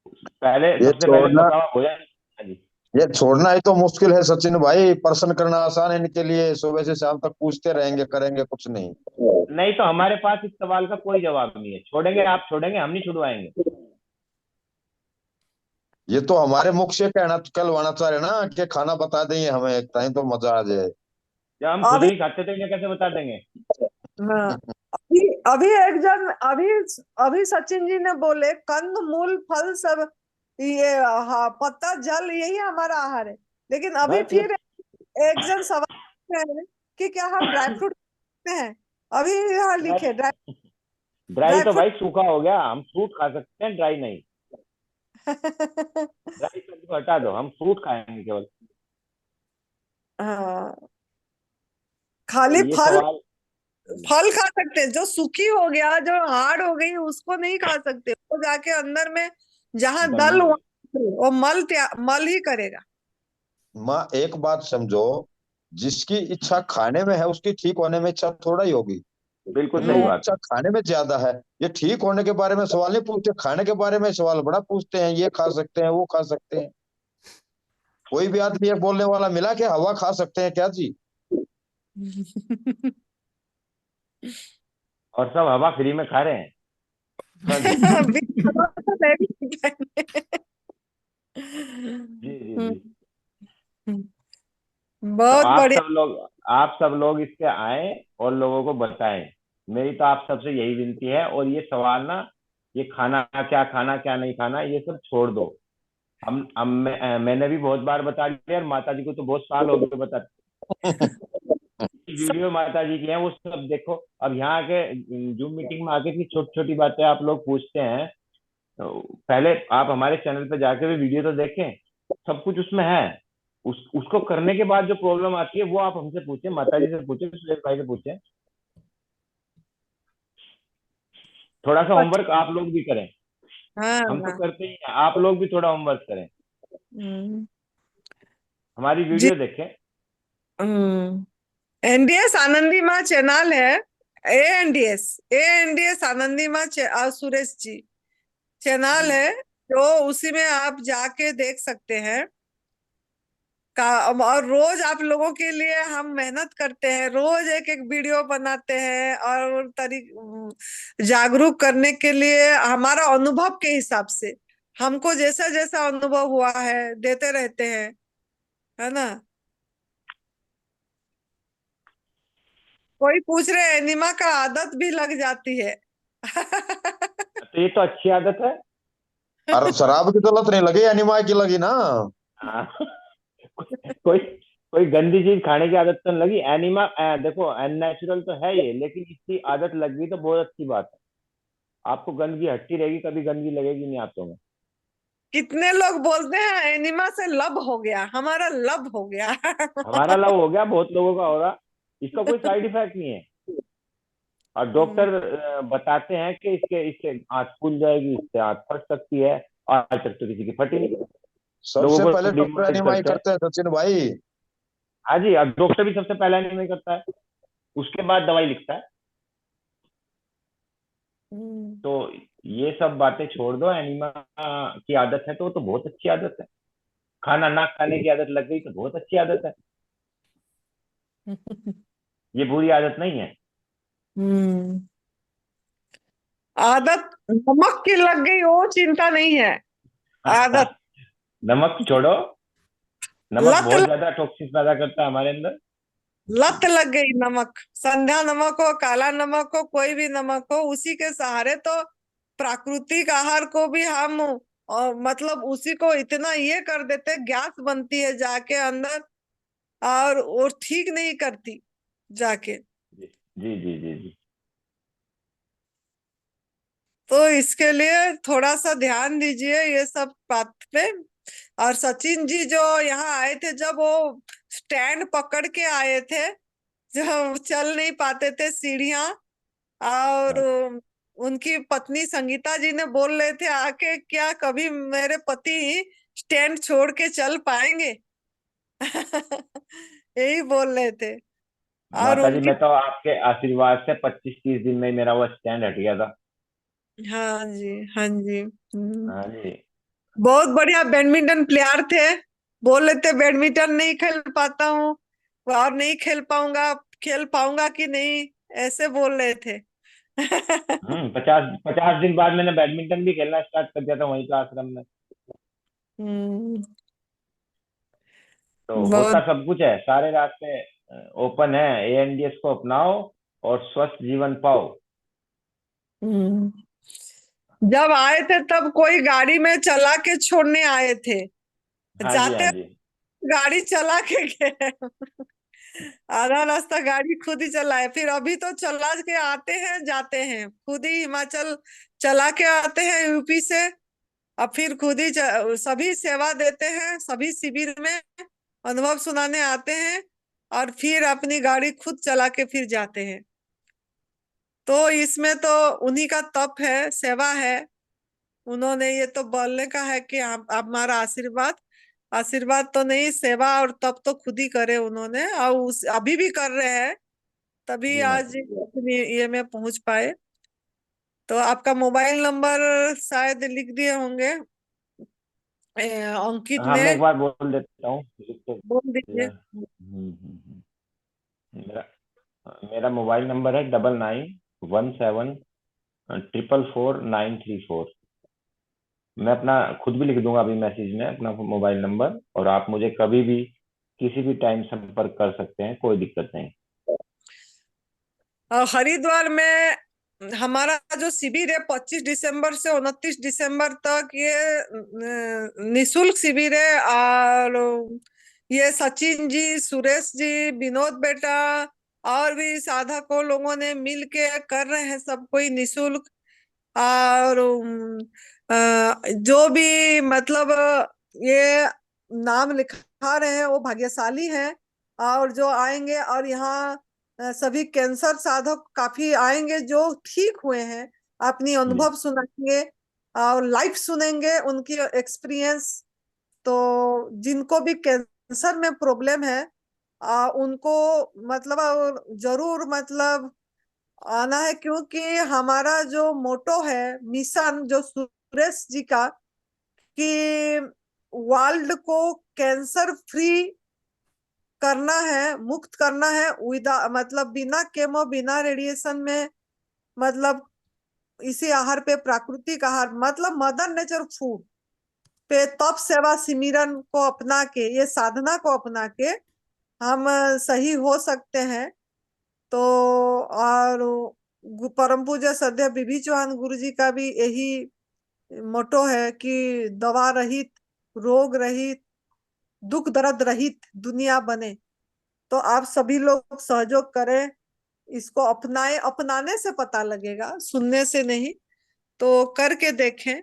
पहले ये सबसे पहले छोड़ना पका हुआ भोजन। हाँ जी। ये छोड़ना ही तो मुश्किल है सचिन भाई, प्रश्न करना आसान है इनके लिए, सुबह से शाम तक पूछते रहेंगे, करेंगे कुछ नहीं। नहीं तो हमारे पास इस सवाल का कोई जवाब नहीं है। छोड़ेंगे आप छोड़ेंगे, हम नहीं छुड़वाएंगे। ये तो हमारे मुख से कहना कहलवाना चाह रहे ना कि खाना बता देंगे हमें एक टाइम, तो मजा आ जाए। जब हम खुद अभी नहीं खाते तो इन्हें कैसे बता देंगे? हाँ, अभी अभी एक जन अभी अभी सचिन जी ने बोले कंद मूल फल सब ये, हाँ, पत्ता जल यही हमारा आहार है। लेकिन अभी बस ये फिर एक जन सवाल कर रहे हैं कि क्या हम ड्राई फ्रूट खाते हैं। अभी यहाँ लिखे ड्राई ड्राई ड्राई ड्राई तो फ्रूट। भाई सूखा हो गया, हम फ्रूट खा सकते हैं, ड्राई नहीं। ड्राई सब्जी को हटा दो, हम फ्रूट खाएंगे केवल। हाँ, तो खाली ये फल सवाल फल खा सकते हैं। जो सूखी हो गया, जो हार्ड हो गई, उसको नहीं खा सकते। वो जाके अंदर में जहाँ दल बंद। वो मल ही करेगा। माँ एक बात समझो, जिसकी इच्छा खाने में है उसकी ठीक होने में इच्छा थोड़ा ही होगी। बिल्कुल इन सही लोगों की बात इच्छा है। खाने में ज्यादा है। ये ठीक होने के बारे में सवाल नहीं पूछते, खाने के बारे में सवाल बड़ा पूछते हैं, ये खा सकते हैं वो खा सकते हैं। कोई भी आदमी ये बोलने वाला मिला कि हवा खा सकते हैं क्या जी? और सब हवा फ्री में खा रहे हैं। हाँ जी। अभी तो नहीं खाएंगे। जी जी हम्म, जी। तो बहुत बढ़िया। आप सब लोग इसके आए और लोगों को बताएं। मेरी तो आप सबसे यही विनती है। और ये सवाल ना, ये खाना क्या नहीं खाना, ये सब छोड़ दो। मैंने भी बहुत बार बता दिया, और माता जी को तो बहुत साल हो गए बता। वीडियो माता जी की है, वो सब देखो। अब यहाँ के जूम मीटिंग में आके की छोटी छोटी बातें आप लोग पूछते हैं। तो पहले आप हमारे चैनल पे जाके भी वीडियो तो देखें, सब कुछ उसमें है। उसको करने के बाद जो प्रॉब्लम आती है वो आप हमसे पूछें, माता जी से पूछें, सुरेश भाई से पूछें। थोड़ा सा होमवर्क आप लोग भी करें। हाँ हम तो हाँ। करते ही हैं, आप लोग भी थोड़ा होमवर्क करें, हम्म, हमारी जी। वीडियो देखें। एनडीएस आनंदी माँ चैनल है। A N D S Anandi माँ सुरेश जी चैनल जी है। तो उसी में आप जाके देख सकते हैं। और रोज आप लोगों के लिए हम मेहनत करते हैं, रोज एक एक वीडियो बनाते हैं और जागरूक करने के लिए हमारा अनुभव के हिसाब से हमको जैसा जैसा अनुभव हुआ है देते रहते हैं, है ना। कोई पूछ रहे एनिमा का आदत भी लग जाती है। तो ये तो अच्छी आदत है। और शराब की तो लत नहीं लगी, अनिमा की लगी ना। हाँ। कोई कोई गंदी चीज खाने की आदत तो नहीं लगी। देखो अननेचुरल तो है ये, लेकिन इसकी आदत लग गई तो बहुत अच्छी बात है। आपको गंदगी हटती रहेगी, कभी गंदगी लगेगी नहीं आपको में। कितने लोग बोलते हैं एनिमा से लब हो गया, हमारा लब हो गया। हमारा लव हो गया, बहुत लोगों का होगा। इसका कोई साइड इफेक्ट नहीं है। और डॉक्टर बताते हैं कि इसके इससे आंख फूल जाएगी, इससे आंख फट सकती है। और आज तक तो किसी की फटी नहीं। लोगों सबसे को पहले डॉक्टर डिमोटिवेट एनिमा ही करते हैं। करते हैं सचिन भाई। हाँ जी, और डॉक्टर भी सबसे पहला नहीं करता है, उसके बाद दवाई लिखता है। हम्म, तो ये सब बातें छोड़ दो। एनीमा की आदत है तो वो तो बहुत अच्छी आदत है। खाना ना खाने की आदत लग गई तो बहुत अच्छी आदत है। ये बुरी आदत नहीं है। हम्म। आदत नमक की लग गई वो चिंता नहीं है। आदत नमक छोड़ो। नमक लत बहुत ज्यादा टॉक्सिन पैदा करता है हमारे अंदर। लत लग गई। नमक, संध्या नमक हो, काला नमक हो, कोई भी नमक हो, उसी के सहारे तो प्राकृतिक आहार को भी हम मतलब उसी को इतना ये कर देते, गैस बनती है जाके अंदर और वो ठीक नहीं करती जाके। जी जी जी जी जी। तो इसके लिए थोड़ा सा ध्यान दीजिए ये सब बात पे। और सचिन जी जो यहाँ आए थे, जब वो स्टैंड पकड़ के आए थे, जब चल नहीं पाते थे सीढ़ियां, और हाँ। उनकी पत्नी संगीता जी ने बोल रहे थे आके, क्या कभी मेरे पति स्टैंड छोड़ के चल पाएंगे? यही बोल रहे थे। और माता जी, उनकी, मैं तो आपके आशीर्वाद से 25-30 दिन में मेरा वो स्टैंड हट गया था। हाँ जी हाँ जी। हाँ जी। बहुत बढ़िया बैडमिंटन प्लेयर थे। बोल लेते बैडमिंटन नहीं खेल पाता हूँ और नहीं खेल पाऊंगा कि नहीं, ऐसे बोल रहे थे। 50 दिन बाद मैंने बैडमिंटन भी खेलना स्टार्ट कर दिया था वहीं पे आश्रम में। हम्म, तो होता बहुत। सब कुछ है, सारे रास्ते ओपन है। एएनडीएस को अपनाओ और स्वस्थ जीवन पाओ। हम्म, जब आए थे तब कोई गाड़ी में चला के छोड़ने आए थे, हाँ जी, हाँ जाते जी। गाड़ी चला के गए। आधा रास्ता गाड़ी खुद ही चलाए, फिर अभी तो चला के आते हैं जाते हैं, खुद ही हिमाचल चला के आते हैं यूपी से। अब फिर खुद ही सभी सेवा देते हैं, सभी शिविर में अनुभव सुनाने आते हैं और फिर अपनी गाड़ी खुद चला के फिर जाते हैं। तो इसमें तो उन्हीं का तप है, सेवा है। उन्होंने ये तो बोलने का है कि आप हमारा आशीर्वाद, आशीर्वाद तो नहीं, सेवा और तप तो खुद ही करे उन्होंने, और अभी भी कर रहे हैं, तभी जी आज माता जी। अपनी ये में पहुंच पाए। तो आपका मोबाइल नंबर शायद लिख दिए होंगे अंकित हाँ, ने, मैं एक बार बोल देता हूँ, लिख के बोल दीजिए। दिया। मेरा मेरा मोबाइल नंबर है 9917444934। मैं अपना खुद भी लिख दूंगा अभी मैसेज में अपना मोबाइल नंबर, और आप मुझे कभी भी किसी भी टाइम संपर्क कर सकते हैं, कोई दिक्कत नहीं। हरिद्वार में हमारा जो शिविर है 25 दिसंबर से 29 दिसंबर तक, ये निशुल्क शिविर है। और ये सचिन जी, सुरेश जी, विनोद बेटा और भी साधकों लोगों ने मिल के कर रहे हैं, सब कोई निशुल्क। और जो भी मतलब ये नाम लिखा रहे हैं वो भाग्यशाली हैं। और जो आएंगे और यहाँ सभी कैंसर साधक काफी आएंगे जो ठीक हुए हैं, अपनी जी। अनुभव सुनाएंगे और लाइफ सुनेंगे उनकी एक्सपीरियंस। तो जिनको भी कैंसर में प्रॉब्लम है उनको मतलब जरूर मतलब आना है, क्योंकि हमारा जो मोटो है, मिशन जो सुरेश जी का, कि वर्ल्ड को कैंसर फ्री करना है, मुक्त करना है, विदा मतलब बिना केमो बिना रेडिएशन में, मतलब इसी आहार पे, प्राकृतिक आहार मतलब मदर नेचर फूड पे, तप सेवा सिमरन को अपना के, ये साधना को अपना के हम सही हो सकते हैं। तो और परम पूज्य श्रद्धेय बीबी चौहान गुरु जी का भी यही मोटो है कि दवा रहित, रोग रहित, दुख दर्द रहित दुनिया बने। तो आप सभी लोग सहयोग करें, इसको अपनाएं, अपनाने से पता लगेगा, सुनने से नहीं। तो करके देखें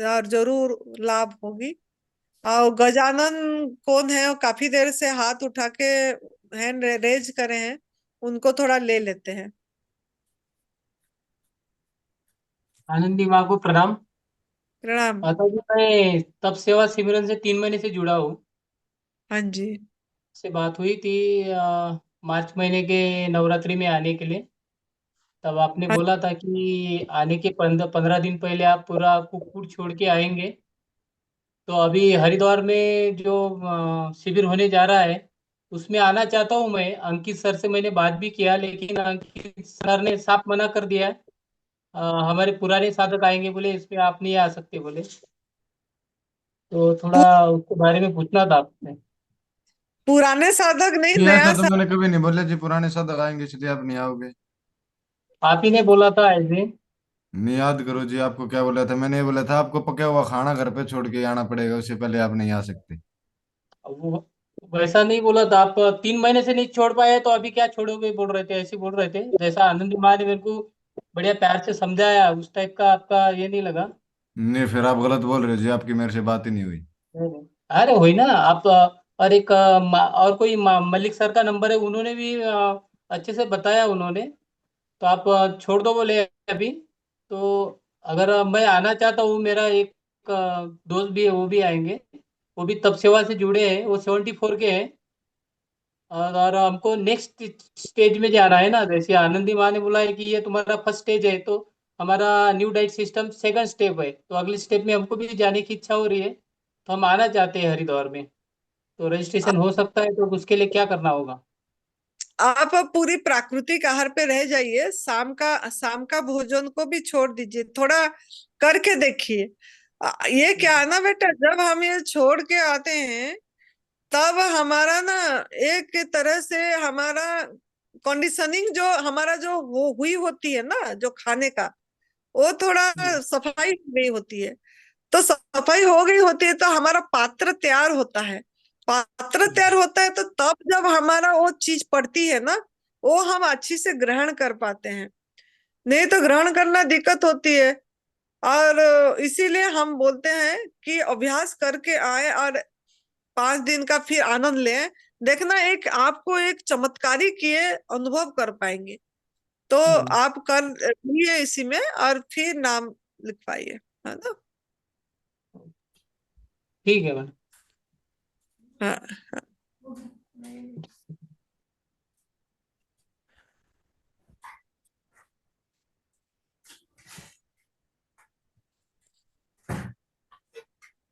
और जरूर लाभ होगी। और गजानन कौन है, वो काफी देर से हाथ उठा के हैंड रेज करे हैं, उनको थोड़ा ले लेते हैं। आनंदी माँ को प्रणाम। प्रणाम। माता जी, मैं तप सेवा सिमरन से 3 महीने से जुड़ा हूँ। हाँ जी। से बात हुई थी मार्च महीने के नवरात्रि में आने के लिए। तब आपने हाँ, बोला था कि आने के 15 दिन पहले आप पूरा कुक्कुट छोड़ के आएंगे। तो अभी हरिद्वार में जो शिविर होने जा रहा है उसमें आना चाहता हूँ मैं। अंकित सर से मैंने बात भी किया, लेकिन अंकित सर ने साफ मना कर दिया है। हमारे पुराने साधक आएंगे बोले, इसमें आप नहीं आ सकते बोले। तो थोड़ा उसके बारे में पूछना था आपसे। पुराने साधक नहीं, जी नया ऐसा तो मैंने कभी नहीं बोला जी, पुराने साधक आएंगे इसलिए आप नहीं आओगे। आप ही ने बोला था ऐसे। नहीं, याद करो जी, आपको क्या बोला था मैंने? ये बोला था आपको पका हुआ खाना घर पे छोड़ के आना पड़ेगा, उससे पहले आप नहीं आ सकते। वो वैसा नहीं बोला था। आप 3 महीने से नहीं छोड़ पाए तो अभी क्या छोड़ोगे बोल रहे थे, ऐसे बोल रहे थे। जैसा आनंद माँ ने मेरे को बढ़िया प्यार से समझाया, उस टाइप का आपका ये नहीं लगा। नहीं, फिर आप गलत बोल रहे हो जी, आपकी मेरे से बात ही नहीं हुई। नहीं। अरे हुई ना आप। और एक और कोई मलिक सर का नंबर है, उन्होंने भी अच्छे से बताया उन्होंने। तो आप छोड़ दो बोले अभी। तो अगर मैं आना चाहता हूँ, मेरा एक दोस्त भी है, वो भी आएंगे। वो भी तप सेवा से जुड़े हैं, वो 74 के हैं। और हमको नेक्स्ट स्टेज में जाना है ना। जैसे आनंदी माँ ने बोला है कि ये तुम्हारा फर्स्ट स्टेज है, तो हमारा new diet system second step है। तो अगले स्टेप में हमको भी जाने की इच्छा हो रही है। तो हम आना चाहते हैं हरिद्वार में। तो रजिस्ट्रेशन हो सकता है, तो उसके लिए क्या करना होगा? आप पूरी प्राकृतिक आहार पे रह जाइए, शाम का भोजन को भी छोड़ दीजिए, थोड़ा करके देखिए। ये क्या है ना बेटा, जब हम ये छोड़ के आते हैं तब हमारा ना एक तरह से हमारा कंडीशनिंग जो हमारा जो वो हुई होती है ना, जो खाने का, वो थोड़ा सफाई हो गई होती है। तो सफाई हो गई होती है तो हमारा पात्र तैयार होता है। पात्र तैयार होता है तो तब जब हमारा वो चीज पड़ती है ना, वो हम अच्छी से ग्रहण कर पाते हैं, नहीं तो ग्रहण करना दिक्कत होती है। और इसीलिए हम बोलते हैं कि अभ्यास करके आए और 5 दिन का फिर आनंद लें। देखना, एक आपको एक चमत्कारी किए अनुभव कर पाएंगे। तो आप कर लिए इसी में और फिर नाम लिखवाइए, है ना। ठीक है मैम। हाँ।